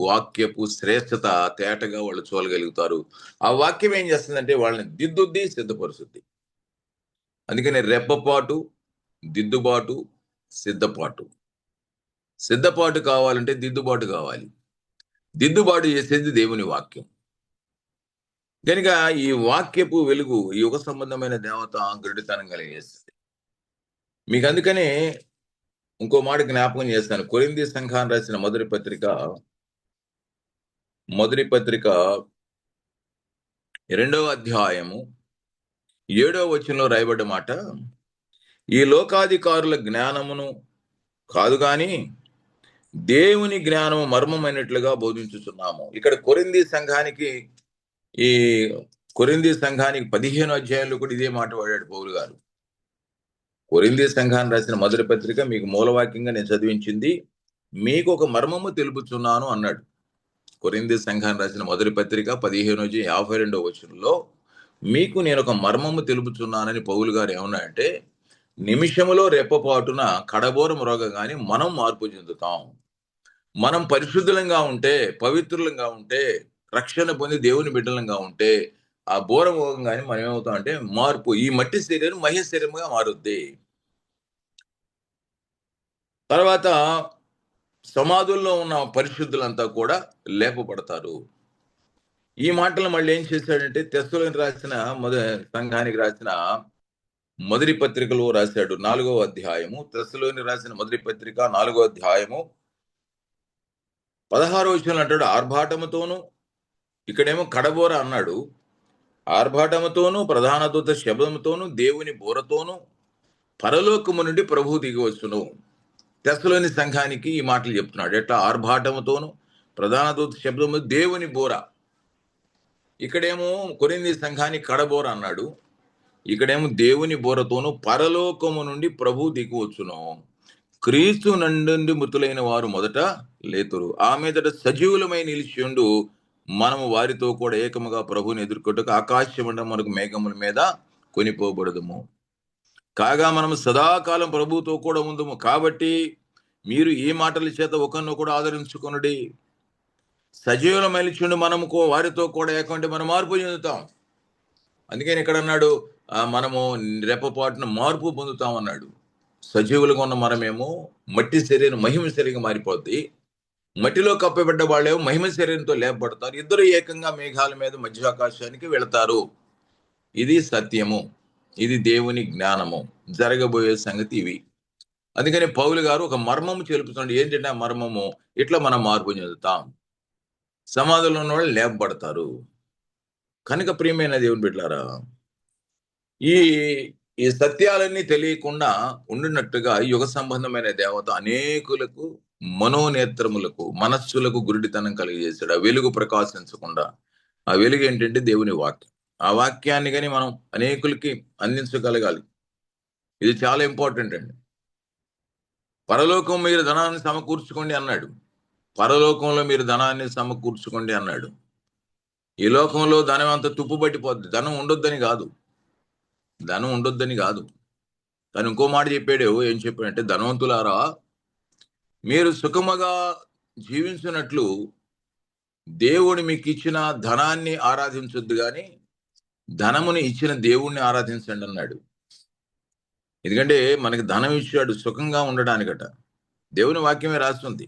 Speaker 1: వాక్యపు శ్రేష్టత తేటగా వాళ్ళు చూడగలుగుతారు. ఆ వాక్యం ఏం చేస్తుందంటే వాళ్ళని దిద్దుద్ది, సిద్ధపరుస్తుంది. అందుకని రెప్పపాటు, దిద్దుబాటు, సిద్ధపాటు కావాలంటే దిద్దుబాటు కావాలి. దిద్దుబాటు చేసేది దేవుని వాక్యం. కనుక ఈ వాక్యపు వెలుగు ఈ యుగ సంబంధమైన దేవత గరుడితనం కలిగేస్తుంది. మీకు అందుకనే ఇంకో మాట జ్ఞాపకం చేస్తాను. కొరింథీ సంఘాన్ని రాసిన మొదటి పత్రిక 2వ అధ్యాయము 7వ వచనంలో రాయబడ్డ మాట, ఈ లోకాధికారుల జ్ఞానమును కాదు గాని దేవుని జ్ఞానము మర్మమైనట్లుగా బోధించుతున్నాము. ఇక్కడ కొరింథీ సంఘానికి 15వ అధ్యాయంలో కూడా ఇదే మాట వాడాడు పౌలు గారు. కొరింథీ సంఘాన్ని రాసిన మొదటి పత్రిక మీకు మూలవాక్యంగా నేను చదివించింది, మీకు ఒక మర్మము తెలుపుచున్నాను అన్నాడు. కొరింథీ సంఘాన్ని రాసిన మొదటి పత్రిక 15:52 వచనంలో మీకు నేను ఒక మర్మము తెలుపుచున్నానని పౌలు గారు ఏమన్నాడంటే, నిమిషములో రెప్పపాటున కడబోరం రోగగాని మనం మార్పు చెందుతాం. మనం పరిశుద్ధులంగా ఉంటే, పవిత్రులంగా ఉంటే, రక్షణ పొంది దేవుని బిడ్డలంగా ఉంటే ఆ బోరం రోగంగాని మనం ఏమవుతాం అంటే మార్పు, ఈ మట్టి శరీరం మహి శరీరంగా మారుద్ది. తర్వాత సమాధుల్లో ఉన్న పరిశుద్ధులంతా కూడా లేపబడతారు. ఈ మాటలు మళ్ళీ ఏం చేశాడంటే తెస్సలోనికి రాసిన సంఘానికి రాసిన మొదటి పత్రికలో రాశాడు 4వ అధ్యాయము, తెస్సలోని రాసిన మొదటి పత్రిక 4వ అధ్యాయము 16వ వచనంలో అంటాడు, ఆర్భాటముతోను, ఇక్కడేమో కడబోర అన్నాడు, ఆర్భాటముతోను ప్రధాన దూత శబ్దముతోను దేవుని బోరతోను పరలోకము నుండి ప్రభువు దిగివచ్చును. తెస్సలోని సంఘానికి ఈ మాటలు చెప్తున్నాడు. ఎట్లా? ఆర్భాటముతోను ప్రధాన దూత శబ్దము దేవుని బోర. ఇక్కడేమో కొరింథీ సంఘానికి కడబోర అన్నాడు, ఇక్కడేమో దేవుని బోరతోను పరలోకము నుండి ప్రభు దిగివచ్చును. క్రీస్తు నుండి మృతులైన వారు మొదట లేతురు, ఆ మీదట సజీవులమై నిలిచిండు మనము వారితో కూడా ఏకముగా ప్రభుని ఎదుర్కొట్టుకు ఆకాశమండమునకు మేఘముల మీద కొనిపోబడదుము. కాగా మనము సదాకాలం ప్రభుతో కూడా ఉందము. కాబట్టి మీరు ఈ మాటల చేత ఒకరినొకడు ఆదరించుకొనుడి. సజీవుల మెలిచుండి మనము వారితో కూడా ఏకంటే మనం మార్పు చెందుతాం. అందుకని ఇక్కడ అన్నాడు, మనము రెప్పపాటున మార్పు పొందుతాం అన్నాడు. సజీవులుగా ఉన్న మనమేమో మట్టి శరీరం మహిమ శరీరంగా మారిపోద్ది, మట్టిలో కప్పబడ్డ వాళ్ళేమో మహిమ శరీరంతో లేపబడతారు. ఇద్దరు ఏకంగా మేఘాల మీద మధ్యాకాశానికి వెళతారు. ఇది సత్యము, ఇది దేవుని జ్ఞానము, జరగబోయే సంగతి ఇవి. అందుకని పౌలు గారు ఒక మర్మము తెలుపుతుండే. ఏంటంటే ఆ మర్మము, ఇట్లా మనం మార్పు చెందుతాం, సమాధుల్లో ఉన్న వాళ్ళు లేపబడతారు. కనుక ప్రియమైన దేవుని బిడ్డలారా, ఈ సత్యాలన్నీ తెలియకుండా ఉండినట్టుగా యుగ సంబంధమైన దేవత అనేకులకు మనోనేత్రములకు మనస్సులకు గురుడితనం కలిగజేశాడు. ఆ వెలుగు ప్రకాశించకుండా. ఆ వెలుగు ఏంటంటే దేవుని వాక్యం. ఆ వాక్యాన్ని కానీ మనం అనేకులకి అందించగలగాలి. ఇది చాలా ఇంపార్టెంట్ అండి. పరలోకం మీరు ధనాన్ని సమకూర్చుకోండి అన్నాడు, పరలోకంలో మీరు ధనాన్ని సమకూర్చుకోండి అన్నాడు. ఈ లోకంలో ధనం అంతా తుప్పుబట్టిపోద్ది. ధనం ఉండొద్దని కాదు, ధనం ఉండొద్దని కాదు. తను ఇంకో మాట చెప్పాడు. ఏం చెప్పాడంటే, ధనవంతులారా, మీరు సుఖముగా జీవించినట్లు దేవుడు మీకు ఇచ్చిన ధనాన్ని ఆరాధించొద్దు కానీ ధనముని ఇచ్చిన దేవుణ్ణి ఆరాధించండి అన్నాడు. ఎందుకంటే మనకి ధనం ఇచ్చాడు సుఖంగా ఉండడానికట. దేవుని వాక్యమే రాస్తుంది.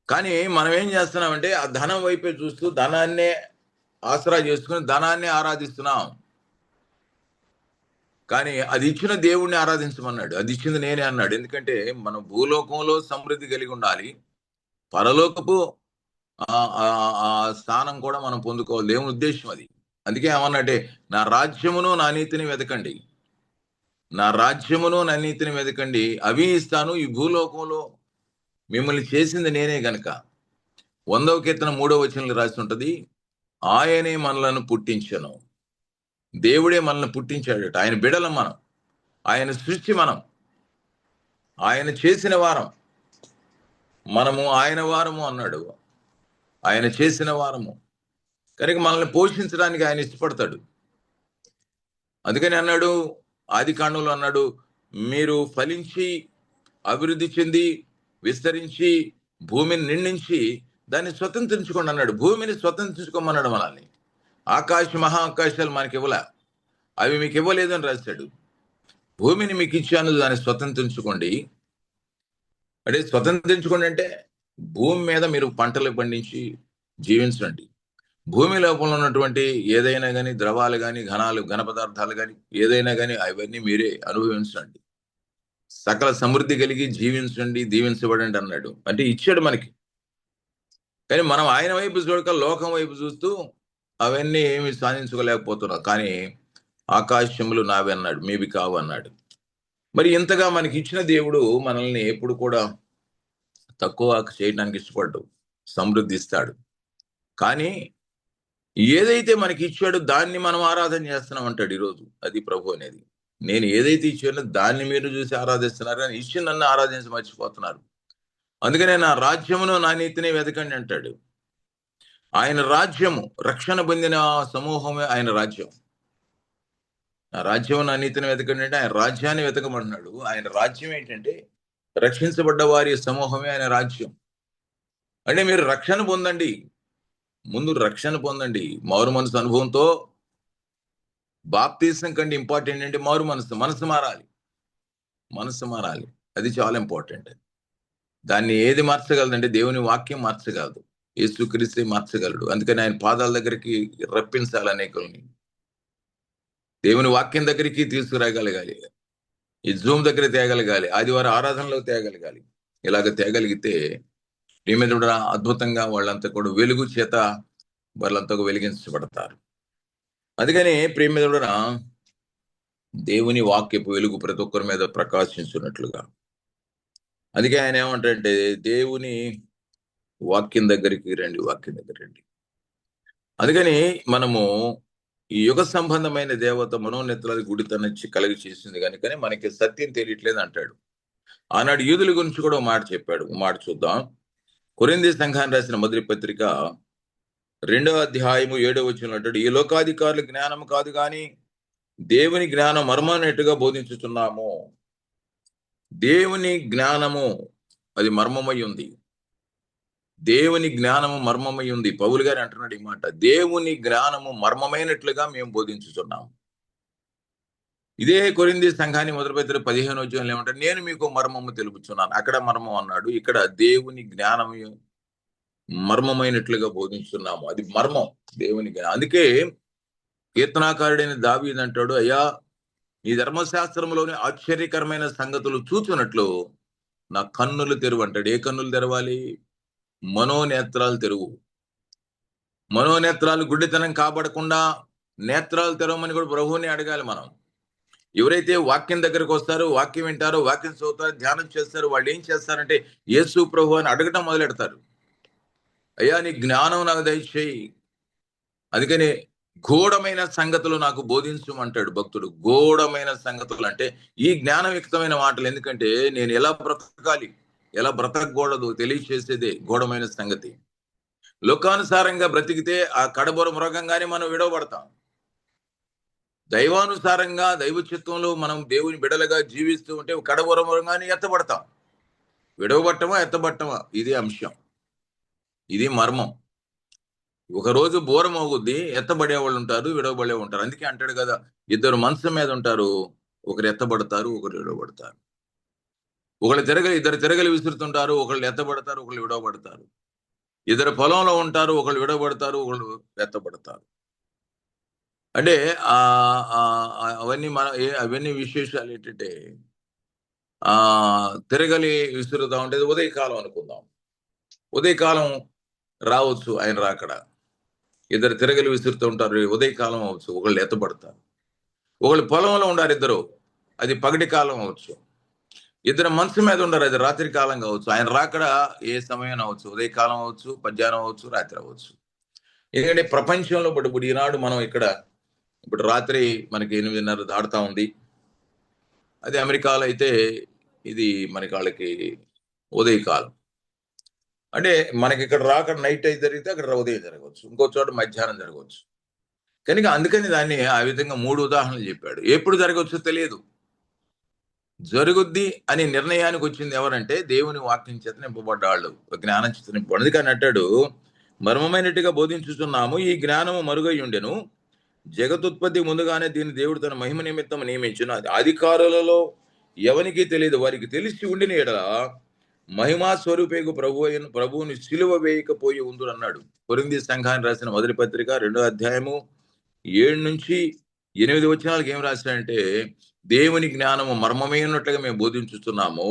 Speaker 1: కానీ మనం ఏం చేస్తున్నామంటే ఆ ధనం వైపే చూస్తూ ధనాన్నే ఆసరా చేసుకుని ధనాన్ని ఆరాధిస్తున్నాం. కానీ అది ఇచ్చిన దేవుణ్ణి ఆరాధించమన్నాడు. అది ఇచ్చింది నేనే అన్నాడు. ఎందుకంటే మనం భూలోకంలో సమృద్ధి కలిగి ఉండాలి, పరలోకపు ఆ స్థానం కూడా మనం పొందుకోవాలి. దేవుని ఉద్దేశం అది. అందుకే ఏమన్నంటే, నా రాజ్యమును నా నీతిని వెతకండి, నా రాజ్యమును నా నీతిని వెతకండి, అవి ఇస్తాను. ఈ భూలోకంలో మిమ్మల్ని చేసింది నేనే గనక. 100వ కీర్తన 3వ వచనంలో రాసి ఉంటది, ఆయనే మనలను పుట్టించను. దేవుడే మనల్ని పుట్టించాడట. ఆయన బిడలం మనం, ఆయన సృష్టి మనం, ఆయన చేసిన వారం మనము, ఆయన వారము అన్నాడు, ఆయన చేసిన వారము. కనుక మనల్ని పోషించడానికి ఆయన ఇష్టపడతాడు. అందుకని అన్నాడు, ఆది కాండంలో అన్నాడు, మీరు ఫలించి అభివృద్ధి చెంది విస్తరించి భూమిని నిండించి దాన్ని స్వతంత్రించుకోండి అన్నాడు. భూమిని స్వతంత్రించుకోమన్నాడు మనల్ని. మహా ఆకాశాలు మనకి ఇవ్వలే, అవి మీకు ఇవ్వలేదని రాశాడు. భూమిని మీకు ఇచ్చాను, దాన్ని స్వతంత్రించుకోండి. అంటే స్వతంత్రించుకోండి అంటే భూమి మీద మీరు పంటలు పండించి జీవించండి. భూమి లోపల ఉన్నటువంటి ఏదైనా కానీ ద్రవాలు కానీ ఘన పదార్థాలు కానీ ఏదైనా కానీ అవన్నీ మీరే అనుభవించండి. సకల సమృద్ధి కలిగి జీవించండి, దీవించబడండి అన్నాడు. అంటే ఇచ్చాడు మనకి. కానీ మనం ఆయన వైపు చూడక లోకం వైపు చూస్తూ అవన్నీ ఏమి సాధించుకోలేకపోతున్నాం. కానీ ఆకాశములు నావి అన్నాడు, మీవి కావు అన్నాడు. మరి ఇంతగా మనకి ఇచ్చిన దేవుడు మనల్ని ఎప్పుడు కూడా తక్కువ చేయడానికి ఇష్టపడ్డు, సమృద్ధి ఇస్తాడు. కానీ ఏదైతే మనకి ఇచ్చాడో దాన్ని మనం ఆరాధన చేస్తున్నాం అంటాడు ఈరోజు. అది ప్రభు అనేది. నేను ఏదైతే ఇచ్చానో దాన్ని మీరు చూసి ఆరాధిస్తున్నారు, కానీ ఇచ్చి నన్ను ఆరాధించి మర్చిపోతున్నారు. అందుకనే నా రాజ్యమును నా నీతిని వెతకండి అంటాడు. ఆయన రాజ్యము, రక్షణ పొందిన సమూహమే ఆయన రాజ్యం. నా రాజ్యము నా నీతిని వెతకండి అంటే ఆయన రాజ్యాన్ని వెతకమంటున్నాడు. ఆయన రాజ్యం ఏంటంటే రక్షించబడ్డ వారి సమూహమే ఆయన రాజ్యం. అంటే మీరు రక్షణ పొందండి, ముందు రక్షణ పొందండి. మారు మనసు అనుభవంతో, బాప్తీసం కంటే ఇంపార్టెంట్ అంటే మారు మనసు మారాలి, మనసు మారాలి. అది చాలా ఇంపార్టెంట్. దాన్ని ఏది మార్చగలదంటే దేవుని వాక్యం మార్చగలదు, యేసుక్రీస్తే మార్చగలడు. అందుకని ఆయన పాదాల దగ్గరికి రప్పించాలి అనేకుల్ని. దేవుని వాక్యం దగ్గరికి తీసుకురాగలగాలి, ఈ జూమ్ దగ్గర తేగలగాలి, ఆదివారం ఆరాధనలో తేగలగాలి. ఇలాగ తేగలిగితే ప్రియమైన అద్భుతంగా వాళ్ళంతా కూడా వెలుగు చేత వాళ్ళంతా వెలిగించబడతారు. అందుకని ప్రియమైన దేవుని వాక్యపు వెలుగు ప్రతి ఒక్కరి మీద ప్రకాశించున్నట్లుగా, అందుకే ఆయన ఏమంటారంటే దేవుని వాక్యం దగ్గరికి రండి, వాక్యం దగ్గర రండి. అందుకని మనము ఈ యుగ సంబంధమైన దేవత మనోనేత్రాది గుడితనచ్చి కలిగి చేసింది కానీ మనకి సత్యం తెలియట్లేదు అంటాడు. ఆనాడు యూదుల గురించి కూడా మాట చెప్పాడు. మాట చూద్దాం. కొరింథీ సంఘాన్ని రాసిన మొదటి పత్రిక 2వ అధ్యాయము 7వ వచనంలో అంటాడు, ఈ లోకాధికారుల జ్ఞానం కాదు గాని దేవుని జ్ఞానం మర్మమైనట్టుగా బోధించుచున్నాము. దేవుని జ్ఞానము అది మర్మమై ఉంది. దేవుని జ్ఞానము మర్మమై ఉంది. పౌలు గారు అంటున్నాడు ఈ మాట, దేవుని జ్ఞానము మర్మమైనట్లుగా మేము బోధించుచున్నాము. ఇదే కొరింథీ సంఘాన్ని మొదటి పత్రిక 15వ వచనంలో ఏమంటారు, నేను మీకు మర్మము తెలుపుచున్నాను. అక్కడ మర్మం అన్నాడు, ఇక్కడ దేవుని జ్ఞానము మర్మమైనట్లుగా బోధించున్నాము. అది మర్మం, దేవుని జ్ఞానం. అందుకే కీర్తనాకారుడైన దావీదు అంటాడు, అయ్యా ఈ ధర్మశాస్త్రంలోని ఆశ్చర్యకరమైన సంగతులు చూచున్నట్లు నా కన్నులు తెరువు అంటాడు. ఏ కన్నులు తెరవాలి? మనోనేత్రాలు తెరువు. మనోనేత్రాలు గుడ్డితనం కాబడకుండా నేత్రాలు తెరవమని కూడా ప్రభువుని అడగాలి మనం. ఎవరైతే వాక్యం దగ్గరకు వస్తారో, వాక్యం వింటారో, వాక్యం చదువుతారో, ధ్యానం చేస్తారో, వాళ్ళు ఏం చేస్తారంటే యేసు ప్రభు అని అడగటం మొదలెడతారు. అయ్యా నీ జ్ఞానం నాకు దయచేయి, అందుకని గూఢమైన సంగతులు నాకు బోధించమంటాడు భక్తుడు. గూఢమైన సంగతులు అంటే ఈ జ్ఞానయుక్తమైన మాటలు. ఎందుకంటే నేను ఎలా బ్రతకాలి, ఎలా బ్రతకూడదు తెలియచేసేదే గూఢమైన సంగతి. లోకానుసారంగా బ్రతికితే ఆ కడబొర మృగంగానే మనం విడవబడతాం. దైవానుసారంగా దైవ చిత్తంలో మనం దేవుని బిడలుగా జీవిస్తూ ఉంటే కడబొర మృగంగానే ఎత్తబడతాం. విడవబట్టమా ఎత్తబట్టమా, ఇది అంశం, ఇది మర్మం. ఒకరోజు బోర మోగుద్ది, ఎత్తబడే వాళ్ళు ఉంటారు, విడవబడే ఉంటారు. అందుకే అంటాడు కదా, ఇద్దరు మనసు మీద ఉంటారు, ఒకరు ఎత్తబడతారు, ఒకరు విడవబడతారు. ఇద్దరు తిరగలి విసురుతుంటారు, ఒకళ్ళు ఎత్తబడతారు, ఒకళ్ళు విడవబడతారు. ఇద్దరు పొలంలో ఉంటారు, ఒకళ్ళు విడవబడతారు, ఒకళ్ళు ఎత్తబడతారు. అంటే అవన్నీ విశేషాలు ఏంటంటే తిరగలి విసురుతా ఉండేది ఉదయకాలం అనుకుందాం. ఉదయకాలం రావచ్చు ఆయన రాకడ. ఇద్దరు తిరగలి విసురుతూ ఉంటారు, ఉదయకాలం అవచ్చు, ఒకళ్ళు ఎత్తబడతారు. ఒకళ్ళు పొలంలో ఉండారు ఇద్దరు, అది పగటి కాలం అవచ్చు. ఇద్దరు మనసు మీద ఉండరు, అది రాత్రి కాలం కావచ్చు. ఆయన రాకడ ఏ సమయం అవచ్చు, ఉదయకాలం అవచ్చు, మధ్యాహ్నం అవచ్చు, రాత్రి అవ్వచ్చు. ఎందుకంటే ప్రపంచంలో ఇప్పుడు ఈనాడు మనం ఇప్పుడు రాత్రి మనకి 8:30 దాడుతా ఉంది. అదే అమెరికాలో అయితే ఇది మనకి వాళ్ళకి ఉదయకాలం. అంటే మనకి ఇక్కడ రాకడ నైట్ అయితే జరిగితే అక్కడ ఉదయం జరగవచ్చు, ఇంకో చోట మధ్యాహ్నం జరగవచ్చు. కనుక అందుకని దాన్ని ఆ విధంగా 3 ఉదాహరణలు చెప్పాడు. ఎప్పుడు జరగవచ్చో తెలియదు, జరుగుద్ది అని నిర్ణయానికి వచ్చింది ఎవరంటే దేవుని వాక్యం చేత నింపబడ్డ వాళ్ళు, జ్ఞానం చేత నింపబడి. కానీ అంటాడు, మర్మమైనట్టుగా బోధించుతున్నాము, ఈ జ్ఞానము మరుగై ఉండెను. జగతుత్పత్తి ముందుగానే దీన్ని దేవుడు తన మహిమ నిమిత్తం నియమించిన అధికారులలో ఎవరికి తెలియదు, వారికి తెలిసి ఉండిన ఎడల మహిమా స్వరూపేగు ప్రభువుని సిలువ వేయకపోయి ఉండు అన్నాడు. కొరింథీ సంఘాన్ని రాసిన మొదటి పత్రిక 2వ అధ్యాయము 7 నుంచి 8 వచనాలకు ఏం రాశాడంటే, దేవుని జ్ఞానము మర్మమైనట్లుగా మేము బోధించుతున్నాము.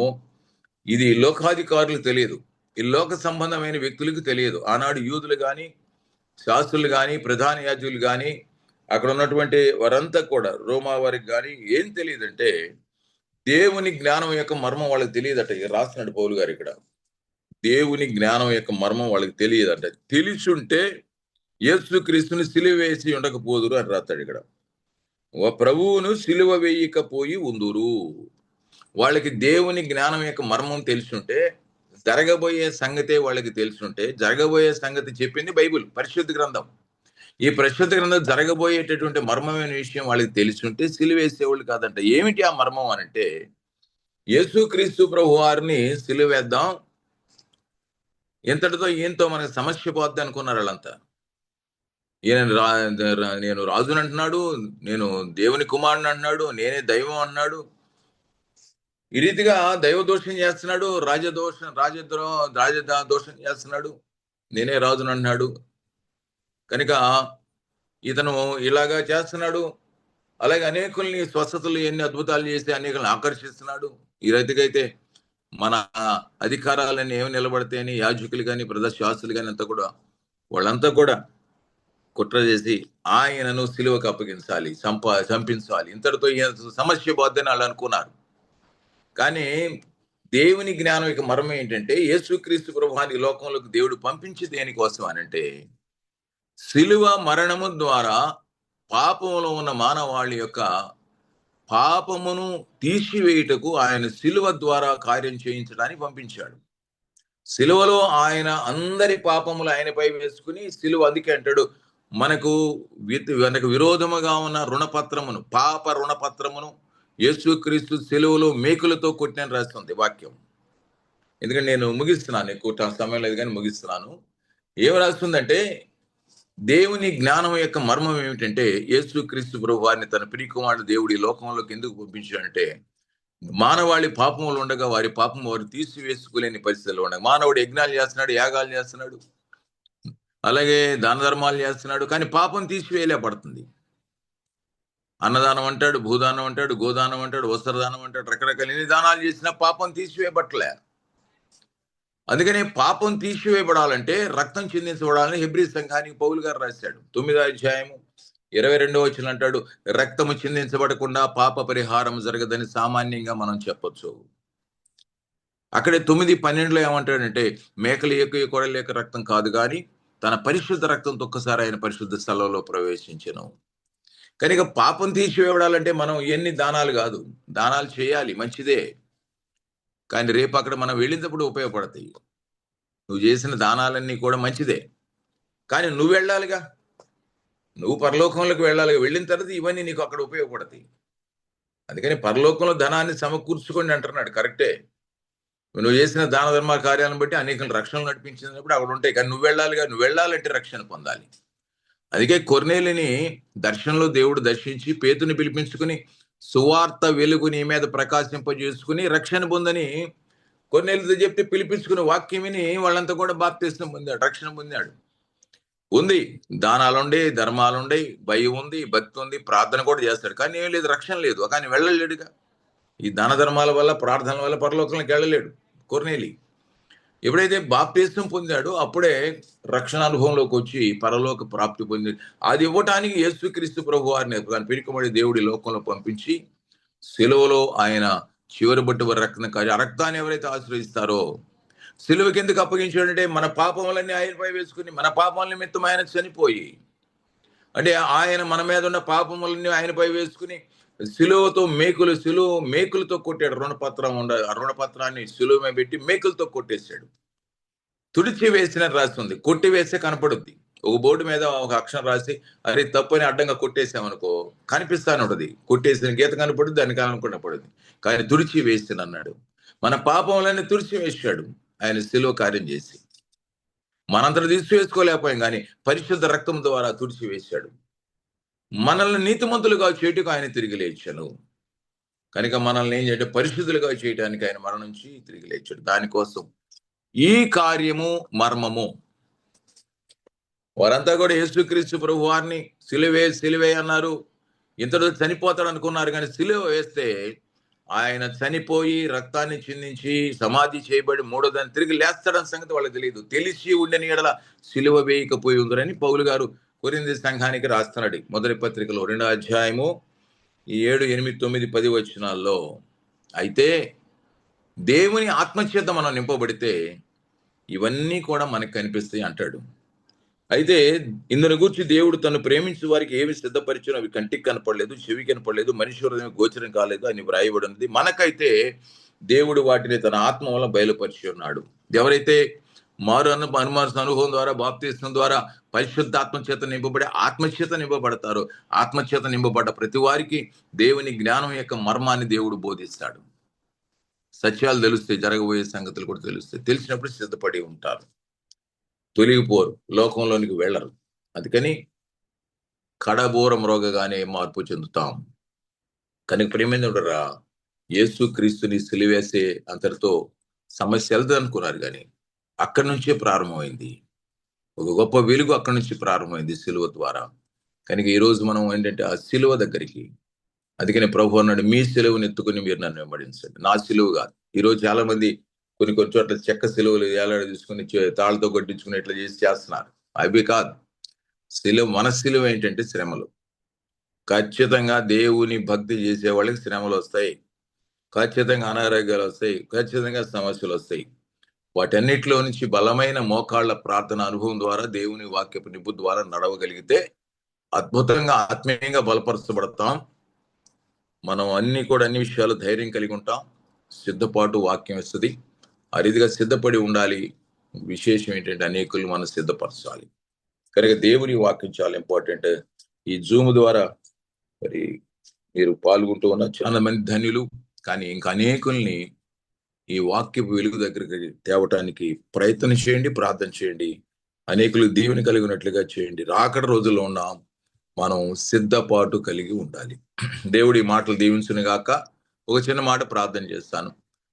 Speaker 1: ఇది లోకాధికారులకు తెలియదు, ఈ లోక సంబంధమైన వ్యక్తులకు తెలియదు. ఆనాడు యూదులు కానీ, శాస్త్రులు కానీ, ప్రధాన యాజకులు కానీ, అక్కడ ఉన్నటువంటి వారంతా కూడా రోమా వారికి కానీ ఏం తెలియదంటే దేవుని జ్ఞానం యొక్క మర్మం వాళ్ళకి తెలియదట. రాస్తున్నాడు పౌలు గారు ఇక్కడ, దేవుని జ్ఞానం యొక్క మర్మం వాళ్ళకి తెలియదట. తెలిసుంటే యేసుక్రీస్తుని సిలువ వేసి ఉండకపోదురు అని రాస్తాడు ఇక్కడ. ప్రభువును సిలువ వేయకపోయి ఉందురు. వాళ్ళకి దేవుని జ్ఞానం యొక్క మర్మం తెలుసుంటే, జరగబోయే సంగతే వాళ్ళకి తెలుసుంటే, జరగబోయే సంగతి చెప్పింది బైబిల్, పరిశుద్ధ గ్రంథం. ఈ పరిశుద్ధ గ్రంథం జరగబోయేటటువంటి మర్మమైన విషయం వాళ్ళకి తెలుసుంటే సిలువ వేసేవాళ్ళు కాదంట. ఏమిటి ఆ మర్మం అనంటే, యేసుక్రీస్తు ప్రభు వారిని సిలువ వేద్దాం, ఇంతటితో ఈయనతో మనకు సమస్య పోద్ది అనుకున్నారు వాళ్ళంతా. నేను రాజుని అంటున్నాడు, నేను దేవుని కుమారుని అంటున్నాడు, నేనే దైవం అన్నాడు. ఈ రీతిగా దైవ దోషం చేస్తున్నాడు, రాజదోషం చేస్తున్నాడు, నేనే రాజుని అంటున్నాడు. కనుక ఇతను ఇలాగా చేస్తున్నాడు, అలాగే అనేకుల్ని స్వస్థతలు ఎన్ని అద్భుతాలు చేసి అనేకులను ఆకర్షిస్తున్నాడు. ఈ రైతుకైతే మన అధికారాలన్నీ ఏమి నిలబడతాయని యాజకులు కానీ ప్రధాన శాస్త్రులు కానీ అంతా కూడా వాళ్ళంతా కూడా కుట్ర చేసి ఆయనను సిలువకు అప్పగించాలి, చంపించాలి, ఇంతటితో ఈయన సమస్య పోద్దని వాళ్ళు అనుకున్నారు. కానీ దేవుని జ్ఞానం యొక్క మర్మం ఏంటంటే యేసుక్రీస్తు ప్రభువాన్ని లోకంలోకి దేవుడు పంపించి దేనికోసం అనంటే సిలువ మరణము ద్వారా పాపంలో ఉన్న మానవాళి యొక్క పాపమును తీసివేయుటకు ఆయన సిలువ ద్వారా కార్యం చేయించడానికి పంపించాడు. సిలువలో ఆయన అందరి పాపములు ఆయనపై వేసుకుని సిలువ అందుకే అంటాడు మనకు విరోధముగా ఉన్న రుణపత్రమును పాప రుణపత్రమును యేసుక్రీస్తు సిలువలో మేకులతో కొట్టిన రాస్తుంది వాక్యం. ఎందుకంటే నేను ముగిస్తున్నాను, ఎక్కువ సమయం లేదు కానీ ముగిస్తున్నాను. ఏం రాస్తుందంటే దేవుని జ్ఞానం యొక్క మర్మం ఏమిటంటే యేసుక్రీస్తు ప్రభు వారిని తన ప్రియకుమారుడు దేవుడి లోకంలోకి ఎందుకు పంపించాడంటే మానవాళి పాపములు ఉండగా వారి పాపం వారు తీసివేసుకోలేని పరిస్థితుల్లో ఉండగా మానవుడు యజ్ఞాలు చేస్తున్నాడు, యాగాలు చేస్తున్నాడు, అలాగే దాన ధర్మాలు చేస్తున్నాడు, కానీ పాపం తీసివేయలేపడుతుంది. అన్నదానం అంటాడు, భూదానం అంటాడు, గోదానం అంటాడు, వస్త్రదానం అంటాడు, రకరకాల ఎన్ని దానాలు చేసినా పాపం తీసివేయబట్టలే. అందుకని పాపం తీసివేయబడాలంటే రక్తం చిందించబడాలని హెబ్రీ సంఘానికి పౌలు గారు రాశాడు. 9వ అధ్యాయము 22వ వచనం అంటాడు రక్తము చిందించబడకుండా పాప పరిహారం జరగదని సామాన్యంగా మనం చెప్పొచ్చు. అక్కడే 9:12లో ఏమంటాడంటే మేకలు ఎక్కువ కొడల యొక్క రక్తం కాదు కానీ తన పరిశుద్ధ రక్తంతో ఒక్కసారి ఆయన పరిశుద్ధ స్థలంలో ప్రవేశించను. కనుక పాపం తీసివేయబడాలంటే మనం ఎన్ని దానాలు కాదు, దానాలు చేయాలి, మంచిదే, కానీ రేపు అక్కడ మనం వెళ్ళినప్పుడు ఉపయోగపడతాయి. నువ్వు చేసిన దానాలన్నీ కూడా మంచిదే, కానీ నువ్వు వెళ్ళాలిగా, నువ్వు పరలోకంలోకి వెళ్ళాలిగా, వెళ్ళిన తర్వాత ఇవన్నీ నీకు అక్కడ ఉపయోగపడతాయి. అందుకని పరలోకంలో ధనాన్ని సమకూర్చుకోండి అంటున్నాడు, కరెక్టే. నువ్వు చేసిన దాన ధర్మ కార్యాలను బట్టి అనేక రక్షణలు నడిపించినప్పుడు అక్కడ ఉంటాయి, కానీ నువ్వు వెళ్ళాలిగా, నువ్వు వెళ్ళాలంటే రక్షణ పొందాలి. అందుకే కొర్నేలిని దర్శనంలో దేవుడు దర్శించి పేతుని పిలిపించుకుని సువార్త వెలుగు నీ మీద ప్రకాశింపజేసుకుని రక్షణ పొందని కొర్నేలితో చెప్తే పిలిపించుకుని వాక్యం విని వాళ్ళంతా కూడా బాప్తిస్మం పొందాడు, రక్షణ పొందాడు. ఉంది, దానాలుండే, ధర్మాలుండే, భయం ఉంది, భక్తి ఉంది, ప్రార్థన కూడా చేస్తాడు, కానీ ఏం లేదు, రక్షణ లేదు. కానీ వెళ్ళలేడుగా, ఈ దాన ధర్మాల వల్ల ప్రార్థనల వల్ల పరలోకంలోకి వెళ్ళలేడు కొర్నేలి. ఎప్పుడైతే బాప్తిస్మం పొందాడో అప్పుడే రక్షణ అనుభవంలోకి వచ్చి పరలోక ప్రాప్తి పొంది అది ఇవ్వటానికి యేసుక్రీస్తు ప్రభు వారిని తన పిరికమడి దేవుడి లోకంలో పంపించి సిలువలో ఆయన చివరి బొట్టు రక్తం కాదు ఆ రక్తాన్ని ఎవరైతే ఆశ్రయిస్తారో సిలువకి ఎందుకు అప్పగించాడంటే మన పాపములన్నీ ఆయనపై వేసుకుని మన పాపముల నిమిత్తం ఆయన చనిపోయి, అంటే ఆయన మన మీద ఉన్న పాపములన్నీ ఆయనపై వేసుకుని సిలువతో మేకులతో కొట్టాడు. రుణపత్రాన్ని సిలువ మీద పెట్టి మేకులతో కొట్టేశాడు. తుడిచి వేసిన రాస్తుంది, కొట్టి వేస్తే కనపడుద్ది. ఒక బోర్డు మీద ఒక అక్షరం రాసి అరే తప్పని అడ్డంగా కొట్టేసామనుకో కనిపిస్తాను ఉంటుంది, కొట్టేసిన గీత కనపడుద్ది, దానికి కనపడుద్ది. కానీ తుడిచి వేసిన అన్నాడు, మన పాపములన్నీ తుడిచి వేసాడు ఆయన సిలువ కార్యం చేసి. మనంతరం తీసివేసుకోలేకపోయాం, కానీ పరిశుద్ధ రక్తం ద్వారా తుడిచి వేశాడు. మనల్ని నీతిమంతులుగా చేయుటకు ఆయన తిరిగి లేచాను. కనుక మనల్ని ఏం చేయడం, పరిశుద్ధులుగా చేయడానికి ఆయన మరణం నుంచి తిరిగి లేచాడు. దానికోసం ఈ కార్యము మర్మము. వారంతా కూడా యేసుక్రీస్తు ప్రభు వారిని సిలువే అన్నారు. ఇంతలో చనిపోతాడు అనుకున్నారు, కానీ సిలువ వేస్తే ఆయన చనిపోయి రక్తాన్ని చిందించి సమాధి చేయబడి మూడో దాన్ని తిరిగి లేస్తాడన్న సంగతి వాళ్ళకి తెలియదు. తెలిసి ఉండని ఎడల సిలువ వేయకపోయి ఉందరని పౌలు గారు కొరింథీ సంఘానికి రాస్తున్నాడు మొదటి పత్రికలో 2వ అధ్యాయము 7, 8, 9, 10 వచనాల్లో. అయితే దేవుని ఆత్మచేత మనం నింపబడితే ఇవన్నీ కూడా మనకు కనిపిస్తాయి అంటాడు. అయితే ఇందుని గురించి దేవుడు తను ప్రేమించే వారికి ఏమి సిద్ధపరిచినో అవి కంటికి కనపడలేదు, చెవి కనపడలేదు, మనిషి హృదయం గోచరం కాలేదు అని వ్రాయబడి ఉంది. మనకైతే దేవుడు వాటిని తన ఆత్మ వల్ల బయలుపరిచి ఉన్నాడు. ఎవరైతే మారు అనుభవం ద్వారా బాప్తిస్మం ద్వారా పరిశుద్ధాత్మ చేత నింపబడి ఆత్మచేత నింపబడతారో ఆత్మచేత నింపబడ్డ ప్రతి వారికి దేవుని జ్ఞానం యొక్క మర్మాన్ని దేవుడు బోధిస్తాడు. సత్యాలు తెలుస్తాయి, జరగబోయే సంగతులు కూడా తెలుస్తాయి. తెలిసినప్పుడు సిద్ధపడి ఉంటారు, తొలగిపోరు, లోకంలోనికి వెళ్ళరు. అందుకని కడబోరం రోగగానే మార్పు చెందుతాం. కనుక ప్రేమేంద్రుడరా, యేసు క్రీస్తుని సిలివేసే అంతటితో సమస్య వెళ్తుంది అనుకున్నారు, కానీ అక్కడి నుంచే ప్రారంభమైంది. ఒక గొప్ప వెలుగు అక్కడి నుంచి ప్రారంభమైంది సిలువ ద్వారా. కనుక ఈరోజు మనం ఏంటంటే ఆ సిలువ దగ్గరికి అందుకని ప్రభు అన్నాడు, మీ సిలువను ఎత్తుకుని మీరు నన్ను వెంబడించండి, నా సిలువు కాదు. ఈరోజు చాలా మంది కొన్ని చోట్ల చెక్క సిలువలు ఏలాడ తీసుకుని తాళ్ళతో కొట్టించుకుని ఇట్లా చేస్తున్నారు. అవి కాదు. మన సిలువ ఏంటంటే శ్రమలు. ఖచ్చితంగా దేవుని భక్తి చేసే వాళ్ళకి శ్రమలు వస్తాయి, ఖచ్చితంగా అనారోగ్యాలు వస్తాయి, ఖచ్చితంగా సమస్యలు వస్తాయి. వాటన్నిటిలో నుంచి బలమైన మోకాళ్ళ ప్రార్థన అనుభవం ద్వారా దేవుని వాక్యపు నింపు ద్వారా నడవగలిగితే అద్భుతంగా ఆత్మీయంగా బలపరచబడతాం. మనం అన్ని విషయాలు ధైర్యం కలిగి ఉంటాం. సిద్ధపాటు వాక్యం ఇస్తుంది. ఆ రీతిగా సిద్ధపడి ఉండాలి. విశేషం ఏంటంటే అనేకులు మనం సిద్ధపరచాలి. కనుక దేవుని వాక్యం చాలా ఇంపార్టెంట్. ఈ జూమ్ ద్వారా మరి మీరు పాల్గొంటూ ఉన్న చాలా మంది ధన్యులు. కానీ ఇంకా అనేకుల్ని ఈ వాక్యపు వెలుగు దగ్గరికి తేవటానికి ప్రయత్నం చేయండి, ప్రార్థన చేయండి. అనేకులు దీవెని కలిగినట్లుగా చేయండి. రాకడ రోజుల్లో ఉన్నాం, మనం సిద్ధపాటు కలిగి ఉండాలి. దేవుడి మాటలు దీవించును గాక. ఒక చిన్న మాట ప్రార్థన చేస్తాను.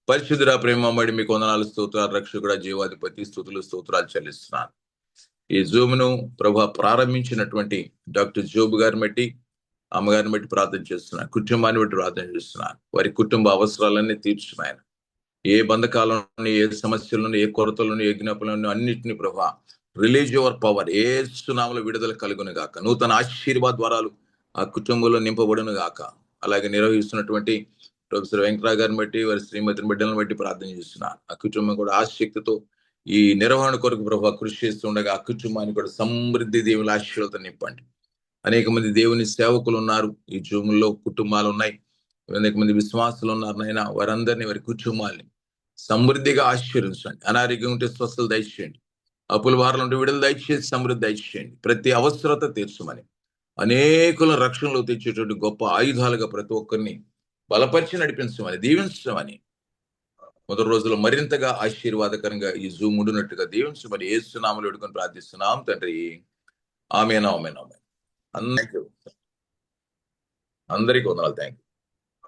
Speaker 1: పరిశుద్ధుడా, ప్రేమమ్మడి మీకు వందనాలు, స్తోత్రాలు, రక్షకుడా, జీవాధిపతి, స్తుతులు స్తోత్రాలు చెల్లిస్తున్నాను. ఈ జూమ్ను ప్రభా ప్రారంభించినటువంటి డాక్టర్ జోబు గారిని బట్టి, అమ్మగారిని బట్టి ప్రార్థన చేస్తున్నాను. కుటుంబాన్ని బట్టి ప్రార్థన చేస్తున్నాను. వారి కుటుంబ అవసరాలన్నీ తీర్చున్నాయన. ఏ బంధకాలను, ఏ సమస్యలను, ఏ కొరతలను, ఏ జ్ఞాపలను అన్నింటినీ ప్రభా రిలీజ్ యువర్ పవర్ ఏ సునామలో విడుదల కలుగును గాక. నూతన ఆశీర్వాద ద్వారాలు ఆ కుటుంబంలో నింపబడును గాక. అలాగే నిర్వహిస్తున్నటువంటి ప్రొఫెసర్ వెంకటరావు గారిని బట్టి, వారి శ్రీమతిని బిడ్డలను బట్టి ప్రార్థన చేస్తున్నారు. ఆ కుటుంబం కూడా ఆశక్తితో ఈ నిర్వహణ కొరకు ప్రభా కృషి చేస్తుండగా ఆ కుటుంబాన్ని కూడా సమృద్ధి దేవుల ఆశీర్వాదంతో నింపండి. అనేక మంది దేవుని సేవకులు ఉన్నారు ఈ జూముల్లో, కుటుంబాలు ఉన్నాయి, అనేక మంది విశ్వాసులు ఉన్నారు. నైనా వారందరినీ, వారి కుటుంబాల్ని సమృద్ధిగా ఆశీర్వించండి. అనారోగ్యం ఉంటే స్వస్థలు దయచేయండి, అప్పుల వారాలు ఉంటే విడుదల దయచేసి సమృద్ధి దయచేయండి. ప్రతి అవసరత తీర్చమని, అనేకుల రక్షణలో తెచ్చేటువంటి గొప్ప ఆయుధాలుగా ప్రతి ఒక్కరిని బలపరిచి నడిపించమని, దీవించమని, మొదటి రోజుల్లో మరింతగా ఆశీర్వాదకరంగా ఈ జూమ్ ఉండినట్టుగా దీవించమని యేసు నామములో వేడుకొని ప్రార్థిస్తున్నాం తండ్రి. ఆమేన్, ఆమేన్, ఆమేన్. అందరికీ వందనాలు. Thank you.